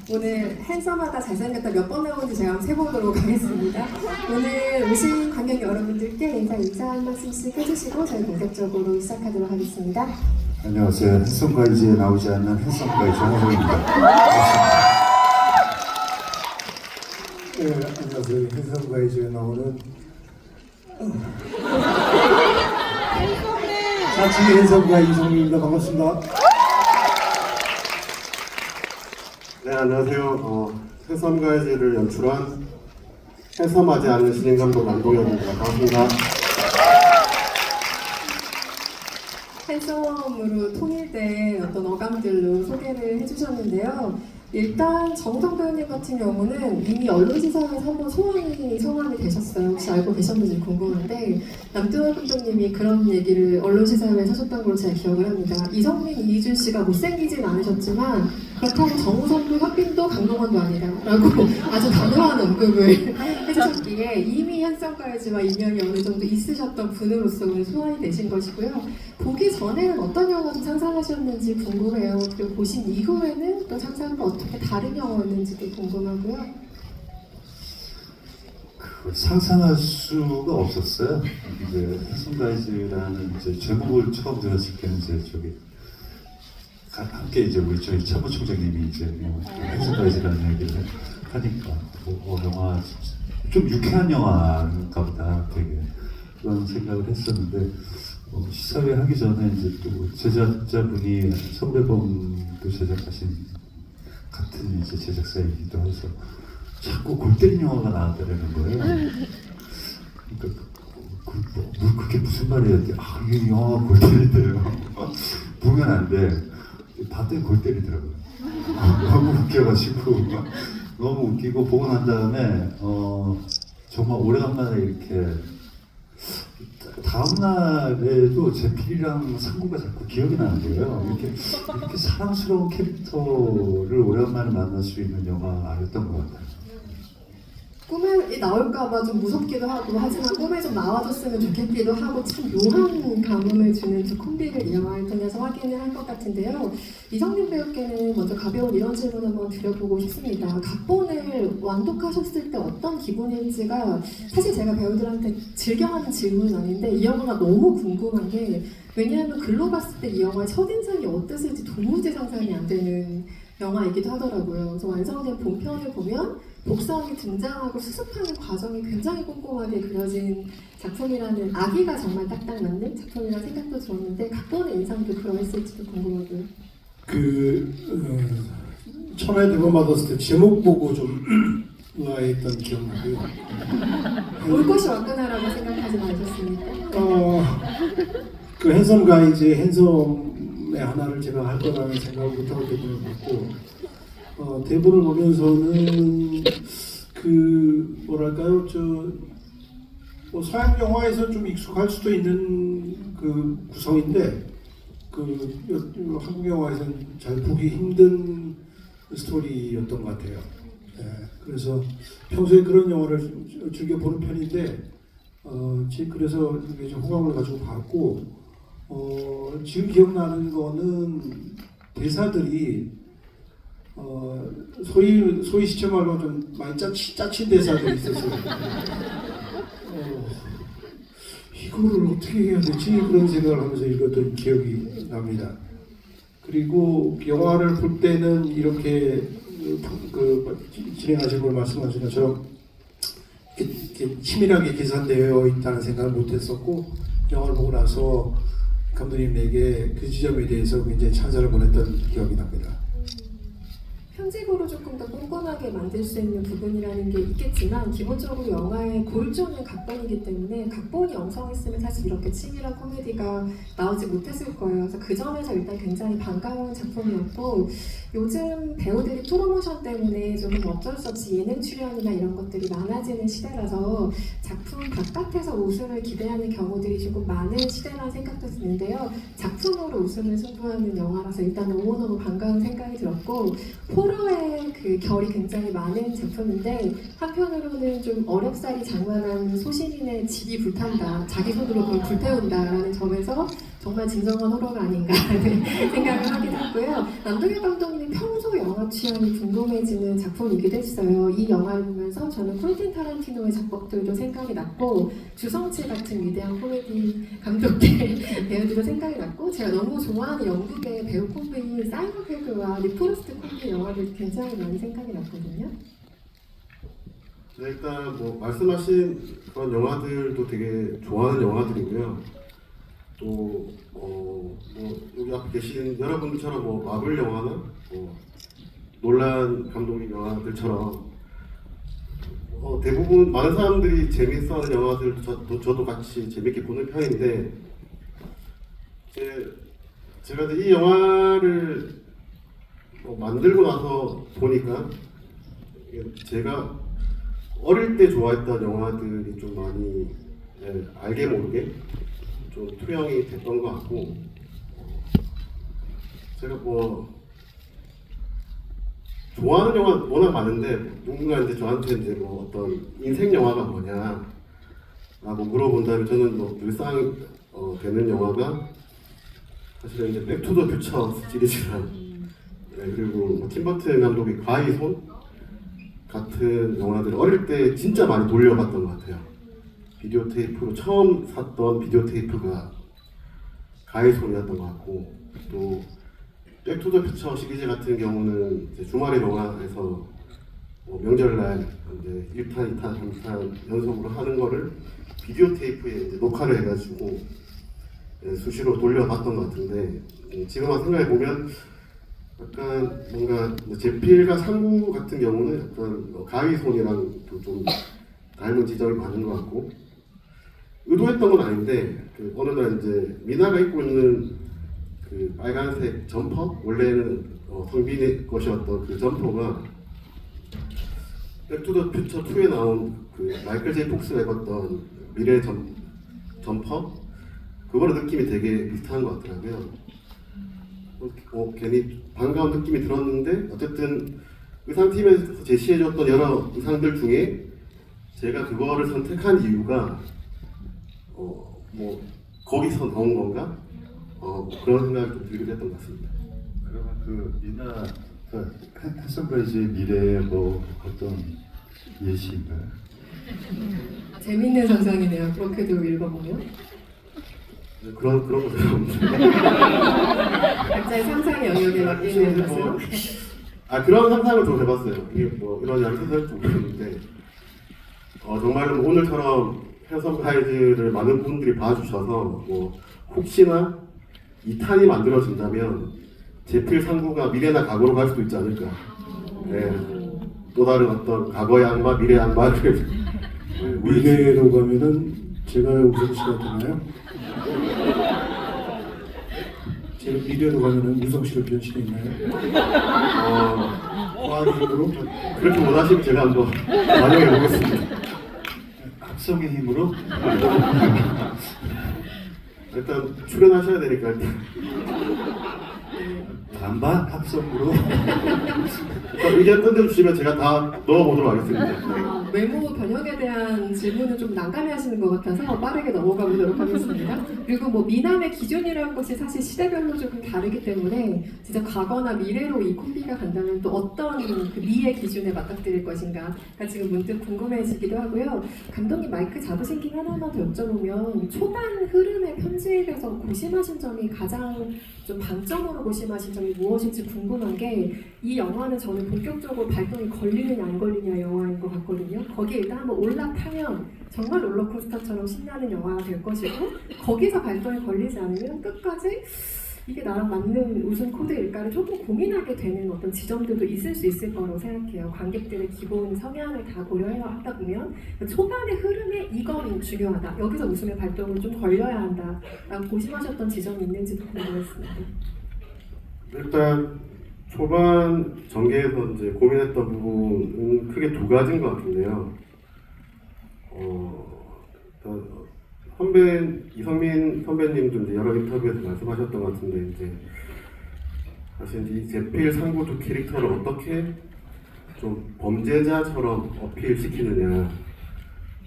오늘 핸섬하다 잘생겼다 몇 번 나오는지 제가 한번 세보도록 하겠습니다. 오늘 오신 관객 여러분들께 인사 한 말씀씩 해주시고 저희 본격적으로 시작하도록 하겠습니다. 안녕하세요. 핸섬 가이즈에 나오지 않는 핸섬 가이즈 홍호입니다. 네, 안녕하세요. 핸섬 가이즈에 나오는 자치 핸섬 가이즈 이성민입니다. 반갑습니다. 네, 안녕하세요. 해섬 가이즈를 연출한 해섬하지 않는 신인감독 남동현입니다. 반갑습니다. 핸섬으로 통일된 어떤 어감들로 소개를 해주셨는데요. 일단 정우성 배우님 같은 경우는 이미 언론시사에서 한번 성함이 되셨어요. 혹시 알고 계셨는지 궁금한데 남동현 감독님이 그런 얘기를 언론시사에 하셨던 걸로 제가 기억을 합니다. 이성민, 이희준 씨가 못생기진 않으셨지만 그렇다고 정우성도 혁빈도 강동원도 아니다 라고 아주 단호한 언급을 해주셨기에 이미 핸섬가이즈와 인연이 어느 정도 있으셨던 분으로서 오늘 소환이 되신 것이고요. 보기 전에는 어떤 영화 좀 상상하셨는지 궁금해요. 그리고 보신 이후에는 또 상상과 어떻게 다른 영화였는지도 궁금하고요. 상상할 수가 없었어요. 이제 핸섬 가이즈라는 이제 제목을 처음 들었을 때는 이제 저기 함께 이제 우리 저희 참모총장님이 이제 핸섬 가이즈라는 얘기를 하니까 영화 좀 유쾌한 영화인가 보다 되게 그런 생각을 했었는데 시사회 하기 전에 이제 또 제작자분이 성대범도 제작하신 같은 이제 제작사이기도 해서 자꾸 골 때린 영화가 나왔다는 거예요. 그러니까 그게 무슨 말이었지? 이게 영화가 골 때린대요. 보면 안 돼. 봤더니 골 때리더라고요. 너무 웃겨가지고 너무 웃기고 보고 난 다음에 정말 오래간만에 이렇게 다음 날에도 제필이랑 상구가 자꾸 기억이 나는 거예요. 이렇게 사랑스러운 캐릭터를 오랜만에 만날 수 있는 영화였던 것 같아요. 꿈에 나올까봐 좀 무섭기도 하고 하지만 꿈에 좀 나와줬으면 좋겠기도 하고 참 묘한 감흥을 주는 두 콤비를 이 영화를 통해서 확인을 한 것 같은데요. 이성민 배우께는 먼저 가벼운 이런 질문 한번 드려보고 싶습니다. 각본을 완독하셨을 때 어떤 기분인지가 사실 제가 배우들한테 즐겨하는 질문은 아닌데 이 영화가 너무 궁금한 게 왜냐하면 글로 봤을 때 이 영화의 첫인상이 어땠을지 도무지 상상이 안 되는 영화이기도 하더라고요. 그래서 완성된 본편을 보면 복선이 등장하고 수습하는 과정이 굉장히 꼼꼼하게 그려진 작품이라는 아기가 정말 딱딱 맞는 작품이라는 생각도 들었는데 각본의 인상도 그러했을지도 궁금하고요. 처음에 대본 받았을 때 제목 보고 좀 의아했던 기억나고요. 올 것이 왔구나라고 생각하지 마셨습니까? 그 핸섬 가이즈의 핸섬의 하나를 제가 할 거라는 생각부터 대본을 봤고 대본을 보면서는 뭐랄까요, 서양 영화에서 좀 익숙할 수도 있는 그 구성인데 한국 영화에서는 잘 보기 힘든 스토리였던 것 같아요. 그래서 평소에 그런 영화를 즐겨 보는 편인데 그래서 이게 좀 호감을 가지고 봤고 지금 기억나는 거는 대사들이 소위 시체 말로 좀 많이 짜친 대사들이 있었어요. 이거를 어떻게 해야 되지? 그런 생각을 하면서 읽었던 기억이 납니다. 그리고 영화를 볼 때는 이렇게 진행하신 걸 말씀하신 것처럼 이렇게 치밀하게 계산되어 있다는 생각을 못했었고 영화를 보고 나서 감독님에게 그 지점에 대해서 굉장히 찬사를 보냈던 기억이 납니다. 편집으로 조금 더 꼼꼼하게 만들 수 있는 부분이라는 게 있겠지만 기본적으로 영화의 골조는 각본이기 때문에 각본이 엉성했으면 사실 이렇게 치밀한 코미디가 나오지 못했을 거예요. 그래서 그 점에서 일단 굉장히 반가운 작품이었고 요즘 배우들이 프로모션 때문에 조금 어쩔 수 없이 예능 출연이나 이런 것들이 많아지는 시대라서 작품 바깥에서 웃음을 기대하는 경우들이 조금 많은 시대라는 생각도 드는데요. 작품으로 웃음을 승부하는 영화라서 일단 너무너무 반가운 생각이 들었고 호러의 그 결이 굉장히 많은 작품인데 한편으로는 좀 어렵사리 장만한 소시민의 집이 불탄다, 자기 손으로 그걸 불태운다라는 점에서 정말 진정한 호러가 아닌가 하는 생각을 하기도 했고요. 남동엽 감독님 평소 영화 취향이 궁금해지는 작품이기도 했어요. 이 영화를 보면서 저는 퀸틴 타란티노의 작품들도 생각이 났고 주성치 같은 위대한 코미디 감독들 배우들도 생각이 났고 제가 너무 좋아하는 영국의 배우 콤비인 사이먼 페그와 리프로스트 콤비 영화들 굉장히 많이 생각이 났거든요. 네, 일단 뭐 말씀하신 그런 영화들도 되게 좋아하는 영화들이고요. 또 뭐 여기 앞에 계신 여러분들처럼 뭐 마블 영화나 뭐 놀란 감독님 영화들처럼 대부분 많은 사람들이 재밌어하는 영화들도 저도 같이 재밌게 보는 편인데 제가 이제 이 영화를 만들고 나서 보니까 제가 어릴 때 좋아했던 영화들이 좀 많이 알게 모르게 좀 투영이 됐던 것 같고 제가 뭐 좋아하는 영화 워낙 많은데 누군가 이제 저한테 이제 뭐 어떤 인생 영화가 뭐냐라고 물어본다면 저는 뭐 늘상 되는 영화가 사실은 이제 백투더 퓨처 시리즈랑 그리고 뭐 팀버튼 감독의 과의 손 같은 영화들을 어릴 때 진짜 많이 돌려봤던 것 같아요. 비디오 테이프로 처음 샀던 비디오 테이프가 가의 손이었던 것 같고 또 백투더 퓨처 시리즈 같은 경우는 이제 주말의 영화에서 뭐 명절날 이제 1탄, 2탄, 3탄 연속으로 하는 거를 비디오 테이프에 이제 녹화를 해가지고 수시로 돌려봤던 것 같은데 지금 와 생각해 보면 약간 뭔가 제필과 상구 같은 경우는 약간 가위손이랑 좀 닮은 지점이 많은 것 같고 의도했던 건 아닌데 어느 날 이제 미나가 입고 있는 그 빨간색 점퍼 원래는 성빈의 것이었던 그 점퍼가 백투더 퓨처 2에 나온 그 마이클 제이 폭스가 입었던 미래 점퍼 그거랑 느낌이 되게 비슷한 것 같더라고요. 괜히 반가운 느낌이 들었는데 어쨌든 의상팀에서 제시해줬던 여러 의상들 중에 제가 그거를 선택한 이유가 뭐 거기서 나온 건가? 그런 생각이 좀 들게 됐던 것 같습니다. 그러면 그 미나 해성가이즈의 미래의 뭐 어떤 예시인가요? 재밌는 상상이네요. 그렇게도 읽어보면. 그런 거 별로 없는데. 각자의 상상의 영역에 맡기는 것은 그런 상상을 좀 해봤어요. 이게 뭐 이런 양태를 좀 보는데 정말로 오늘처럼 해성가이즈를 많은 분들이 봐주셔서 뭐 혹시나 2탄이 만들어진다면 제필 상구가 미래나 과거로 갈 수도 있지 않을까. 또 다른 어떤 과거의 악마, 미래의 악마를 미래로 가면은 제가 우성씨가 되나요? 제가 미래로 가면은 우성씨로 변신했나요? 과학으로 그렇게 원하시면 제가 한번 반영해 보겠습니다. 합성의 힘으로? 일단 출연하셔야 되니까 일단 반반 합성으로? 의견 던져주시면 제가 다 넣어보도록 하겠습니다. 외모 변형에 대한 질문은 좀 난감해하시는 것 같아서 빠르게 넘어가 보도록 하겠습니다. 그리고 뭐 미남의 기준이라는 것이 사실 시대별로 조금 다르기 때문에 진짜 과거나 미래로 이 콤비가 간다면 또 어떤 그 미의 기준에 맞닥뜨릴 것인가가 지금 문득 궁금해지기도 하고요. 감독님 마이크 잡으신 김 하나만 더 여쭤보면 초반 흐름의 편집에서 고심하신 점이 가장 좀 방점으로 고심하신 점이 무엇일지 궁금한 게 이 영화는 저는 본격적으로 발동이 걸리느냐 안 걸리냐 영화인 것 같거든요. 거기에 일단 한번 올라타면 정말 롤러코스터처럼 신나는 영화가 될 것이고 거기서 발동이 걸리지 않으면 끝까지 이게 나랑 맞는 웃음 코드일까를 조금 고민하게 되는 어떤 지점들도 있을 수 있을 거라고 생각해요. 관객들의 기본 성향을 다 고려해야 하다 보면 초반의 흐름에 이건 중요하다. 여기서 웃음의 발동을 좀 걸려야 한다. 라고 고심하셨던 지점이 있는지도 궁금했습니다. 일단 초반 전개에서 이제 고민했던 부분은 크게 두 가지인 것 같은데요. 일단 이성민 선배님도 이제 여러 인터뷰에서 말씀하셨던 것 같은데 이제 사실 이 제필 상구 두 캐릭터를 어떻게 좀 범죄자처럼 어필시키느냐.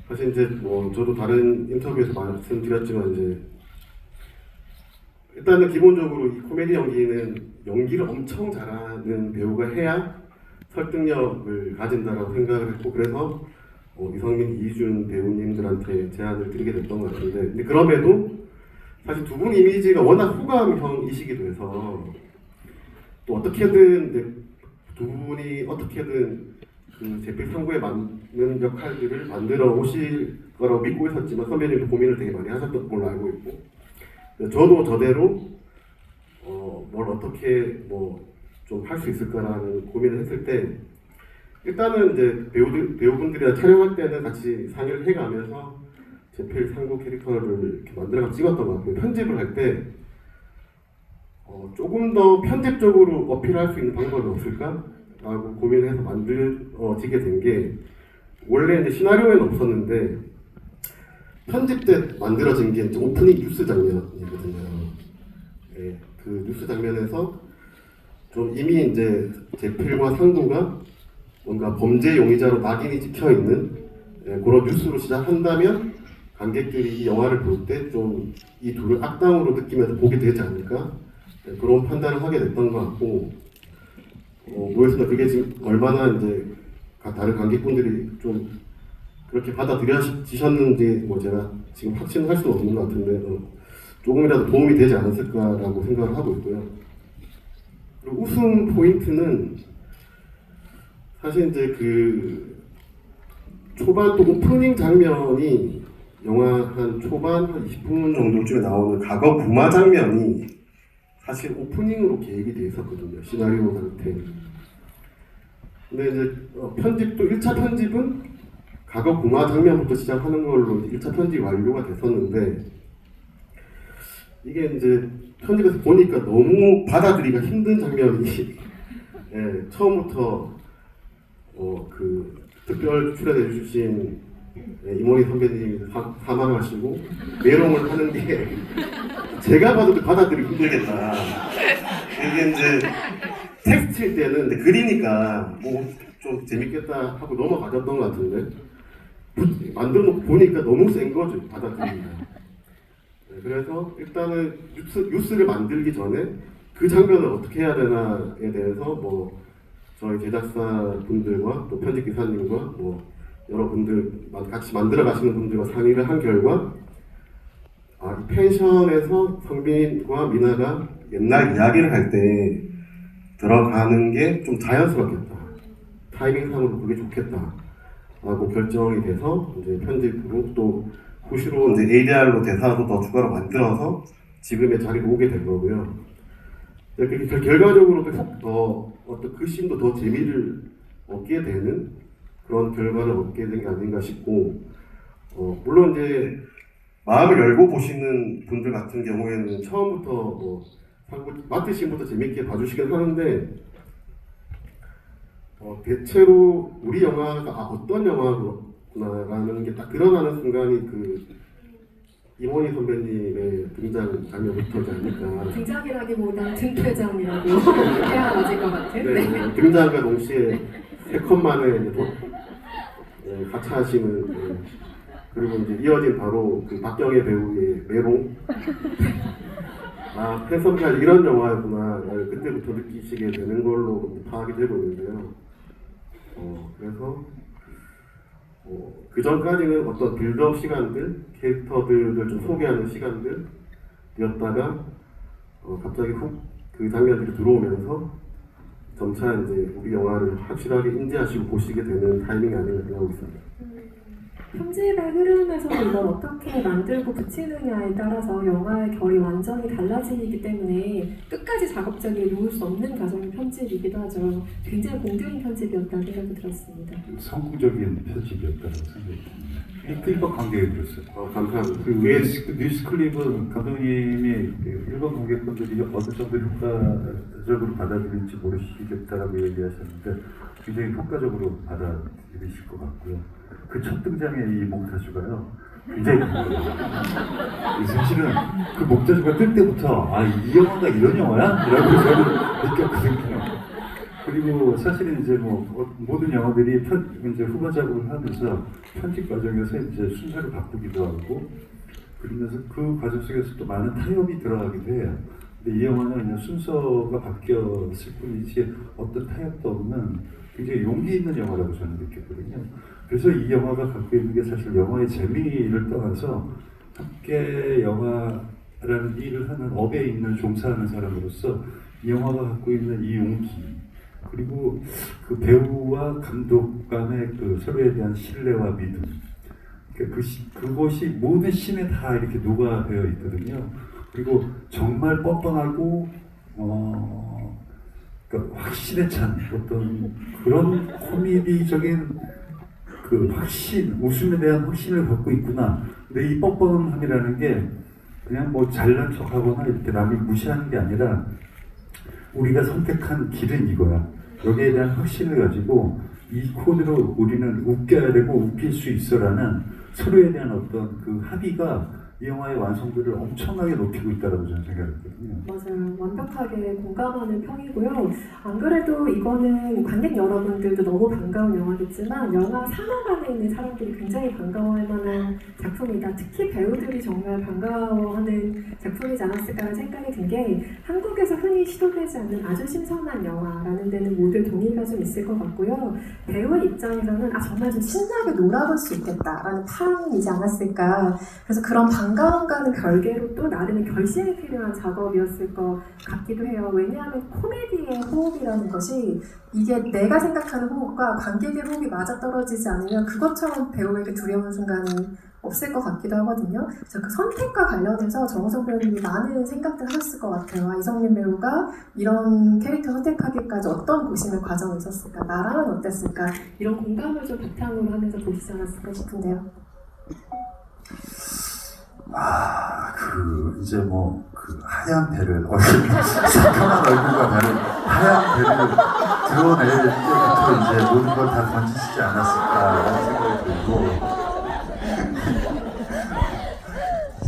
사실 이제 뭐 저도 다른 인터뷰에서 말씀드렸지만 이제 일단은 기본적으로 이 코미디 연기는 연기를 엄청 잘하는 배우가 해야 설득력을 가진다라고 생각을 했고 그래서 이성민, 이준 배우님들한테 제안을 드리게 됐던 것 같은데 근데 그럼에도 사실 두 분 이미지가 워낙 호감형이시기도 해서 또 어떻게든 이제 두 분이 어떻게든 그 제필 상구에 맞는 역할들을 만들어 오실 거라고 믿고 있었지만 선배님도 고민을 되게 많이 하셨던 걸로 알고 있고 저도 저대로 뭘 어떻게 뭐 좀 할 수 있을까라는 고민을 했을 때 일단은 이제 배우분들이랑 촬영할 때는 같이 상의를 해가면서 제필 상구 캐릭터를 이렇게 만들어서 찍었던 것 같고요. 편집을 할 때 조금 더 편집적으로 어필할 수 있는 방법이 없을까라고 고민해서 만들어지게 된 게 원래 이제 시나리오에는 없었는데 편집 때 만들어진 게 이제 오프닝 뉴스 장면이거든요. 예, 그 뉴스 장면에서 좀 이미 이제 제필과 상구가 뭔가 범죄 용의자로 낙인이 찍혀 있는 그런 뉴스로 시작한다면 관객들이 이 영화를 볼 때 좀 이 둘을 악당으로 느끼면서 보게 되지 않을까 그런 판단을 하게 됐던 것 같고 모르겠습니다. 그게 지금 얼마나 이제 다른 관객분들이 좀 그렇게 받아들여지셨는지 뭐 제가 지금 확신할 수는 없는 것 같은데 조금이라도 도움이 되지 않았을까라고 생각을 하고 있고요. 그리고 웃음 포인트는 사실 이제 그 초반 또 오프닝 장면이 영화 한 초반 한 20분 정도쯤에 나오는 과거 구마 장면이 사실 오프닝으로 계획이 돼 있었거든요. 시나리오 상태. 근데 이제 편집도 1차 편집은 과거 구마 장면부터 시작하는 걸로 1차 편집 완료가 됐었는데 이게 이제 편집에서 보니까 너무 받아들이기가 힘든 장면이 예, 처음부터 그 특별 출연해 주신 이모니 선배님이 사망하시고 메롱을 하는 게 제가 봐도 받아들이기 힘들겠다. 이게 이제 텍스트일 때는 이제 글이니까 뭐 좀 재밌겠다 하고 넘어가졌던 것 같은데 만들어 놓고 보니까 너무 센 거죠 받아들이기가. 그래서 일단은 뉴스를 만들기 전에 그 장면을 어떻게 해야 되나에 대해서 뭐 저희 제작사 분들과 또 편집 기사님과 뭐 여러분들 같이 만들어 가시는 분들과 상의를 한 결과 이 펜션에서 성빈과 미나가 옛날 이야기를 할 때 들어가는 게 좀 자연스럽겠다. 타이밍상으로 그게 좋겠다. 라고 결정이 돼서 이제 편집으로 또 후시로 이제 ADR로 대사도 더 추가로 만들어서 지금의 자리로 오게 된 거고요. 결과적으로 더 어떤 그 씬도 더 재미를 얻게 되는 그런 결과를 얻게 된 게 아닌가 싶고, 물론 이제 마음을 열고 보시는 분들 같은 경우에는 처음부터 뭐 마트 씬부터 재밌게 봐주시긴 하는데, 대체로 우리 영화가 어떤 영화구나라는 게 딱 드러나는 순간이 그 이모니 선배님의 등장 장면부터지 않을까. 등장이라기보다 등퇴장이라고 해야 맞을 것 같은. 네, 등장과 동시에 3컷 만에 같이 하시는 그리고 이제 이어진 바로 그 박경혜 배우의 메롱. 팬섬까지 이런 영화구나 그때부터 느끼시게 되는 걸로 파악이 되고 있는데요. 그래서 그 전까지는 어떤 빌드업 시간들, 캐릭터들을 좀 소개하는 시간들이었다가 갑자기 훅 그 장면들이 들어오면서 점차 이제 우리 영화를 확실하게 인지하시고 보시게 되는 타이밍이 아닌가 생각하고 있습니다. 편집의 흐름에서도 이걸 어떻게 만들고 붙이느냐에 따라서 영화의 결이 완전히 달라지기 때문에 끝까지 작업자들이 놓을 수 없는 과정이 편집이기도 하죠. 굉장히 공들인 편집이었다는 생각이 들었습니다. 성공적인 편집이었다고 생각합니다. 일본 관객이 들었어요. 감사합니다. 그 뉴스 클립은 감독님이 일본 관객분들이 어느 정도 효과적으로 받아들일지 모르시겠다라고 얘기하셨는데 굉장히 효과적으로 받아들이실 것 같고요. 그 첫 등장의 이 몽타주가요 굉장히 궁금해요. 사실은 그 몽타주가 뜰 때부터 이 영화가 이런 영화야? 라고 저는 느꼈거든요. 그리고 사실은 이제 뭐 모든 영화들이 이제 후반 작업을 하면서 편집 과정에서 이제 순서를 바꾸기도 하고 그러면서 그 과정 속에서 또 많은 타협이 들어가기도 해요. 근데 이 영화는 그냥 순서가 바뀌었을 뿐이지 어떤 타협도 없는 굉장히 용기 있는 영화라고 저는 느꼈거든요. 그래서 이 영화가 갖고 있는 게 사실 영화의 재미를 떠나서 함께 영화라는 일을 하는 업에 있는 종사하는 사람으로서 이 영화가 갖고 있는 이 용기, 그리고 그 배우와 감독 간의 그 서로에 대한 신뢰와 믿음, 그러니까 그것이 모든 씬에 다 이렇게 녹아되어 있거든요. 그리고 정말 뻔뻔하고 그러니까 확신에 찬 어떤 그런 코미디적인 그 확신, 웃음에 대한 확신을 갖고 있구나. 근데 이 뻔뻔함이라는 게 그냥 뭐 잘난 척하거나 이렇게 남을 무시하는 게 아니라 우리가 선택한 길은 이거야. 여기에 대한 확신을 가지고 이 코드로 우리는 웃겨야 되고 웃길 수 있어라는 서로에 대한 어떤 그 합의가 이 영화의 완성도를 엄청나게 높이고 있다고 저는 생각했거든요. 맞아요. 완벽하게 공감하는 편이고요. 안 그래도 이거는 관객 여러분들도 너무 반가운 영화겠지만 영화 산업 안에 있는 사람들이 굉장히 반가워할 만한 작품이다. 특히 배우들이 정말 반가워하는 작품이지 않았을까라는 생각이 든 게 한국에서 흔히 시도되지 않는 아주 신선한 영화라는 데는 모두 동의가 좀 있을 것 같고요. 배우 입장에서는 정말 좀 신나게 놀아볼 수 있겠다라는 판이지 않았을까. 그래서 그런 반가움과는 별개로 또 나름의 결심이 필요한 작업이었을 것 같기도 해요. 왜냐하면 코미디의 호흡이라는 것이 이게 내가 생각하는 호흡과 관객의 호흡이 맞아떨어지지 않으면 그것처럼 배우에게 두려운 순간이 없을 것 같기도 하거든요. 그래서 그 선택과 관련해서 정우성 배우님이 많은 생각들 하셨을 것 같아요. 이성민 배우가 이런 캐릭터 선택하기까지 어떤 고심의 과정이 있었을까? 나라면 어땠을까? 이런 공감을 좀 바탕으로 하면서 보시지 않았을까 싶은데요. 이제 뭐, 하얀 배를, 새까만 얼굴과 다른 하얀 배를 드러낼 때부터 이제 모든 걸 다 던지시지 않았을까라는 생각이 들고,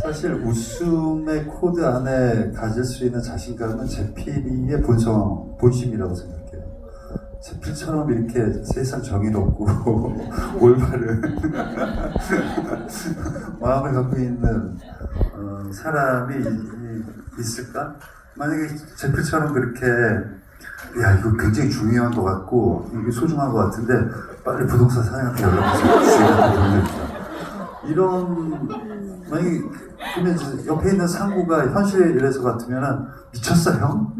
사실 웃음의 코드 안에 가질 수 있는 자신감은 제필이의 본심이라고 생각해요. 제필처럼 이렇게 세상 정의롭고 올바른 마음을 갖고 있는 사람이 있을까? 만약에 제필처럼 그렇게 야 이거 굉장히 중요한 것 같고 이게 소중한 것 같은데 빨리 부동산 사장한테 연락해서 주인한테 돌려주자. 이런 만약에 그러면 이제 옆에 있는 상구가 현실에서 같으면은 미쳤어 형?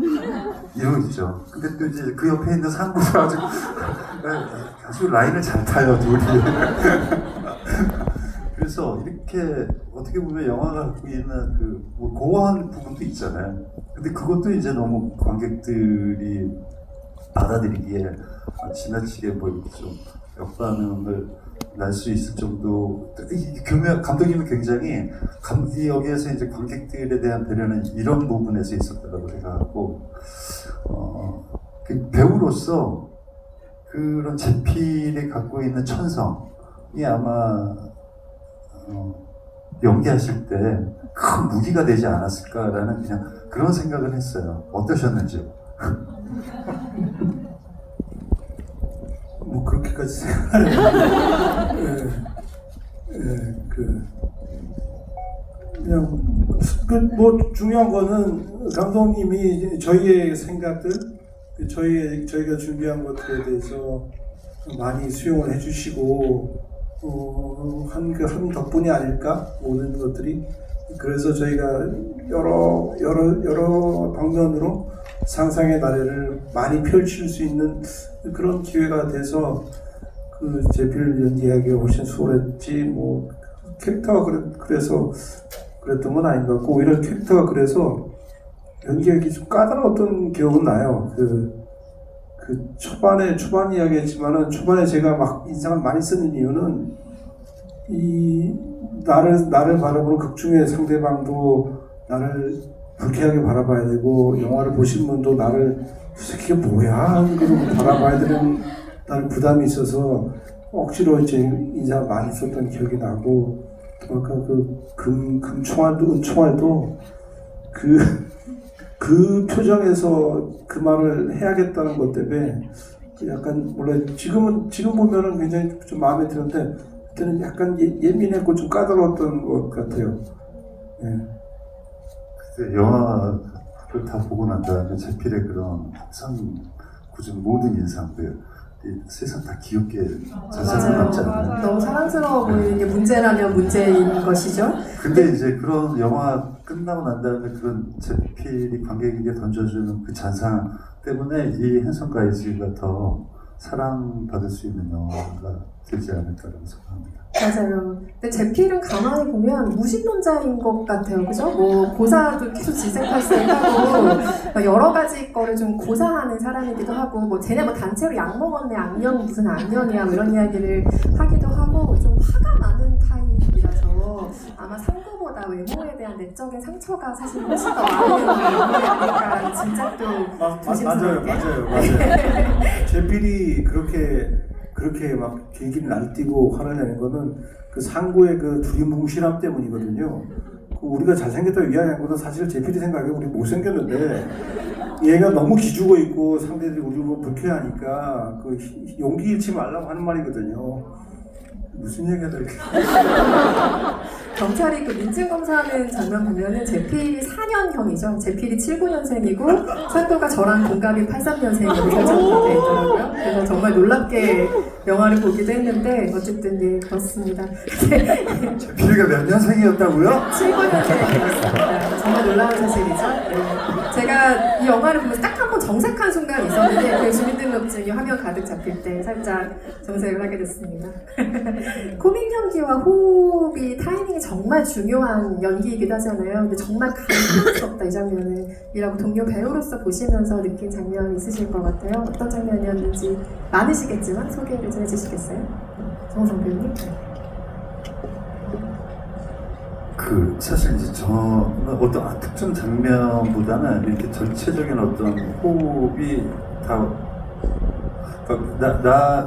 이러겠죠. 근데 또 이제 그 옆에 있는 상구가 아주 라인을 잘 타요 둘이. 그래서 이렇게 어떻게 보면 영화가 갖고 있는 뭐 고어한 부분도 있잖아요. 근데 그것도 이제 너무 관객들이 받아들이기에 지나치게 뭐 이렇게 좀 역반응을 날 수 있을 정도. 감독님은 굉장히 여기에서 이제 관객들에 대한 배려는 이런 부분에서 있었다고 생각하고, 그 배우로서 그런 제필이 갖고 있는 천성이 아마 연기하실 때 큰 무기가 되지 않았을까라는 그냥 그런 생각을 했어요. 어떠셨는지요? 뭐 그렇게까지 생각하는 그냥 뭐 중요한 거는 감독님이 저희의 생각들, 저희가 준비한 것들에 대해서 많이 수용을 해주시고 한 덕분이 아닐까 모든 것들이. 그래서 저희가 여러 방면으로 상상의 나래를 많이 펼칠 수 있는 그런 기회가 돼서 그 제필 연기하기가 훨씬 수월했지. 뭐 캐릭터가 그래서 그랬던 건 아닌 것 같고, 오히려 캐릭터가 그래서 연기하기 좀 까다로웠던 기억은 나요. 초반 이야기했지만은 초반에 제가 막 인상을 많이 쓰는 이유는 나를 바라보는 극중의 상대방도 나를 불쾌하게 바라봐야 되고, 영화를 보신 분도 나를 이게 뭐야? 그러고 바라봐야 되는 나는 부담이 있어서 억지로 이제 인상 많이 썼던 기억이 나고, 또 아까 금총알도 은총알도 그 표정에서 그 말을 해야겠다는 것 때문에 약간 원래 지금 보면은 굉장히 좀 마음에 드는데 그때는 약간 예민했고 좀 까다로웠던 것 같아요. 예. 그때 영화를 다 보고 난 다음에 제필의 그런 합성 굳은 모든 인상들 이 세상 다 귀엽게 잘 살아남지 않아요? 너무 사랑스러워 보이는 게 문제라면 문제인 것이죠. 근데 이제 그런 영화 끝나고 난 다음에 그런 제필이 관객에게 던져주는 그 잔상 때문에 이 핸섬 가이즈가 더 사랑받을 수 있는 영화가 되지 않을까라고 생각합니다. 맞아요. 근데 제필은 가만히 보면 무신론자인 것 같아요. 그죠? 뭐 고사도 계속 질색팔색하고 막 여러 가지 거를 좀 고사하는 사람이기도 하고 뭐 쟤네 뭐 단체로 약 먹었네 악령 무슨 악령이야 뭐 이런 이야기를 하기도 하고 좀 화가 많은 타입이라서 아마 상도보다 외모에 대한 내적인 상처가 사실 훨씬 더 많은 인물이 아닐까 짐작도 조심스럽게. 맞아요. 제필이 그렇게 막 길길 날뛰고 화를 내는 거는 그 상고의 그 두리뭉실함 때문이거든요. 그 우리가 잘생겼다고 이야기한 것도 사실 제필이 생각에 우리 못생겼는데 얘가 너무 기죽어 있고 상대들이 우리를 보고 불쾌하니까 그 용기 잃지 말라고 하는 말이거든요. 무슨 얘기가 다 이렇게 경찰이 그 민증 검사하는 장면 보면은 제필이 4년형이죠. 제필이 79년생이고 상도가 저랑 동갑이 83년생으로 설정되어 있더라고요. 그래서 정말 놀랍게 영화를 보기도 했는데 어쨌든 네 그렇습니다. 제필이가 몇 년생이었다고요? 79년생이었습니다. 정말 놀라운 사실이죠. 네. 제가 이 영화를 보면서 딱 한 번 정색한 순간이 있었는데 그 주민등록증이 화면 가득 잡힐 때 살짝 정색을 하게 됐습니다. 코믹 연기와 호흡이 타이밍이 정말 중요한 연기이기도 하잖아요. 근데 정말 감동스럽다 이 장면은 이라고 동료 배우로서 보시면서 느낀 장면이 있으실 것 같아요. 어떤 장면이었는지 많으시겠지만 소개를 좀 해주시겠어요? 정우성 배우님? 그 사실 이제 저는 어떤 특정 장면보다는 이렇게 전체적인 어떤 호흡이 다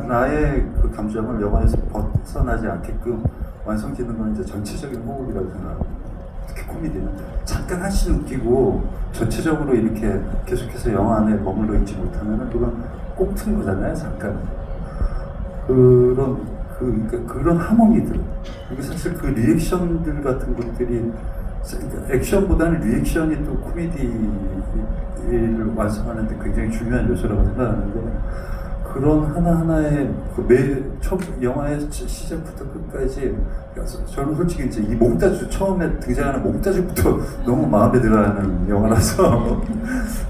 나의 그 감정을 영화에서 벗어나지 않게끔 완성되는 건 이제 전체적인 호흡이라고 생각합니다. 특히 코미디는 잠깐 한씩 웃기고 전체적으로 이렇게 계속해서 영화 안에 머물러 있지 못하면은 그건 꼭 튼 거잖아요. 잠깐 그런 하모니들 이게 사실 그 리액션들 같은 것들이 액션보다는 리액션이 또 코미디를 완성하는데 굉장히 중요한 요소라고 생각하는데 그런 하나하나의 영화의 시작부터 끝까지 저는 솔직히 이제 이 몽타주 처음에 등장하는 몽타주부터 너무 마음에 들어하는 영화라서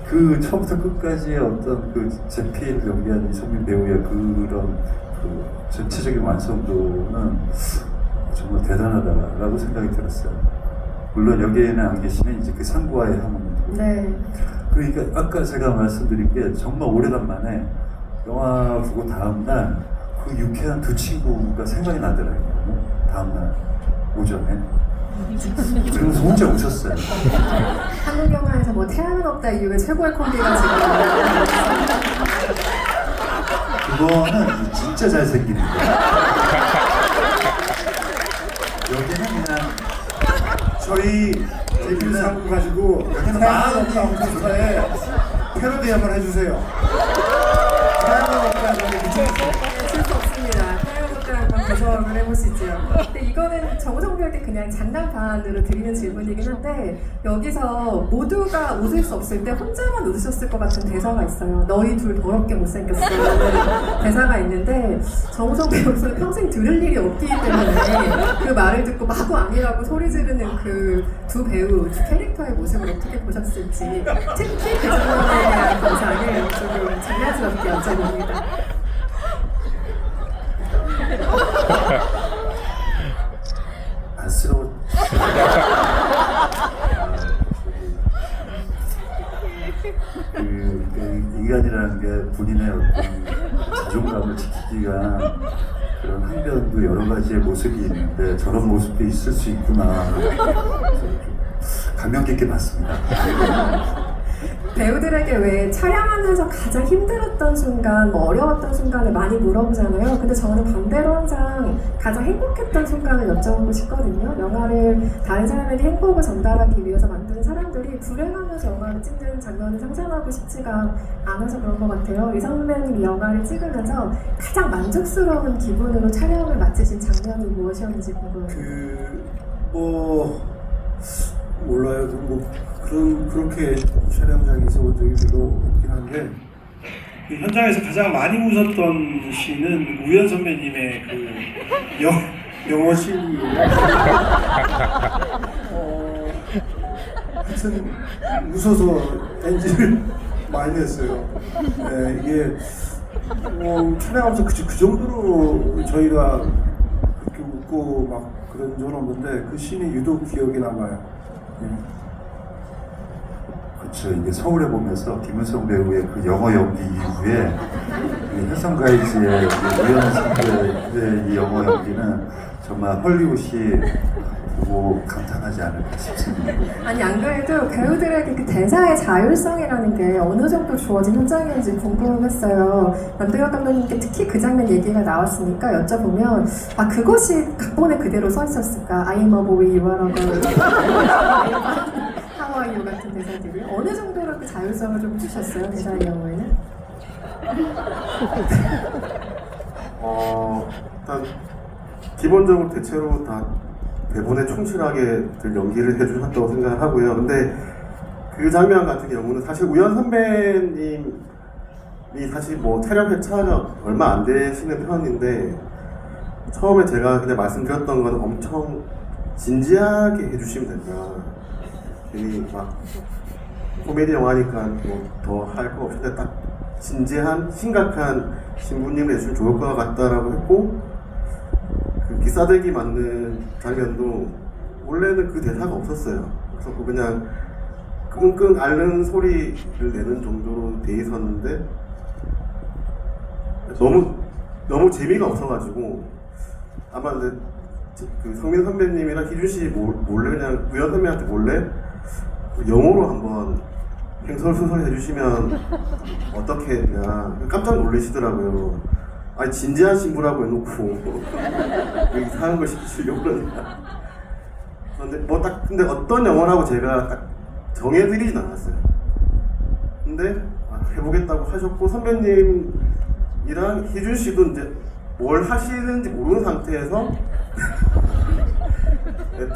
그 처음부터 끝까지의 어떤 그 제필 연기한 이성민 배우의 그런 그 전체적인 완성도는 정말 대단하다라고 생각이 들었어요. 물론 여기에는 안 계시는 이제 그 상구와의 하모니. 네. 그러니까 아까 제가 말씀드린 게 정말 오래간만에 영화 보고 다음날 그 유쾌한 두 친구가 생각이 나더라고요. 다음날 오전에. 그러면서 혼자 웃었어요. 한국 영화에서 뭐 태양은 없다 이후에 최고의 콤비가 지금 그거는 진짜 잘생깁니다. 여기는 그냥 저희 데뷔 상고 가지고 태양은 없다 엉터리에 패러디 한번 해주세요. 태양은 없다 저기 미쳤어. 실수 없습니다. 태양부터 한번 개성을 해보시죠. 근데 이거는 정우성 배우한테 그냥 장난반으로 드리는 질문이긴 한데 여기서 모두가 웃을 수 없을 때 혼자만 웃으셨을 것 같은 대사가 있어요. 너희 둘 더럽게 못생겼어 라는 대사가 있는데 정우성 배우는 평생 들을 일이 없기 때문에 그 말을 듣고 마구 아니라고 소리 지르는 그 두 배우, 두 캐릭터의 모습을 어떻게 보셨을지 특히 그 장면에 대한 감상을 조금 장난스럽게 여쭤봅니다. 안쓰러워. 인간이라는 게 본인의 어떤 자존감을 지키기가 그런 항변도 여러 가지의 모습이 있는데 저런 모습도 있을 수 있구나. 감명 깊게 봤습니다. 배우들에게 왜 촬영하면서 가장 힘들었던 순간, 뭐 어려웠던 순간을 많이 물어보잖아요. 근데 저는 반대로 항상 가장 행복했던 순간을 여쭤보고 싶거든요. 영화를 다른 사람에게 행복을 전달하기 위해서 만드는 사람들이 불행하면서 영화를 찍는 장면을 상상하고 싶지가 않아서 그런 것 같아요. 이 선배님이 영화를 찍으면서 가장 만족스러운 기분으로 촬영을 마치신 장면이 무엇이었는지 궁금해요. 몰라요. 그렇게 촬영장에서 본 적이 별로 없긴 한데 그 현장에서 가장 많이 웃었던 씬은 우연 선배님의 그 영어 씬이에요. 하여튼 웃어서 NG를 많이 냈어요. 네, 이게 촬영하면서 그 정도로 저희가 그렇게 웃고 막 그런 적은 없는데 그 씬이 유독 기억에 남아요. 네. 그렇죠. 이게 서울에 보면서 김은성 배우의 그 영어 연기 이후에 혜성가이즈의 우연 선배의 이 영어 연기는 정말 헐리우드이 보고 감탄하지 않을까 싶습니다. 아니 안 그래도 배우들에게 그 대사의 자율성이라는 게 어느 정도 주어진 현장인지 궁금했어요. 남도혁 감독님께 특히 그 장면 얘기가 나왔으니까 여쭤보면 아 그것이 각본에 그대로 써 있었을까? I am a boy, you are a girl. How are you 같은 대사들이 어느 정도로 그 자율성을 좀 주셨어요 대사의 경우에는? 일단 기본적으로 대체로 다 대본에 충실하게 연기를 해주셨다고 생각을 하고요. 근데 그 장면 같은 경우는 사실 우연 선배님이 사실 뭐 촬영 회차가 얼마 안 되시는 편인데 처음에 제가 그냥 말씀드렸던 건 엄청 진지하게 해주시면 된다. 괜히 막 코미디 영화니까 뭐 더 할 거 없는데 딱 진지한 심각한 신부님을 해주면 좋을 것 같다라고 했고 그 기싸대기 맞는 장면도 원래는 그 대사가 없었어요. 그래서 그냥 끙끙 앓는 소리를 내는 정도로 돼 있었는데 너무 재미가 없어가지고 아마 이제 그 성민 선배님이랑 희준 씨 몰래 그냥 우연 선배한테 몰래 영어로 한번 횡설수설 해주시면 어떻게 했냐 깜짝 놀라시더라고요. 아니 진지한 신부라고 해놓고 왜 이상한 걸 시키려고 그러냐. 근데 어떤 영화라고 제가 딱 정해드리진 않았어요. 근데 해보겠다고 하셨고 선배님이랑 희준 씨도 이제 뭘 하시는지 모르는 상태에서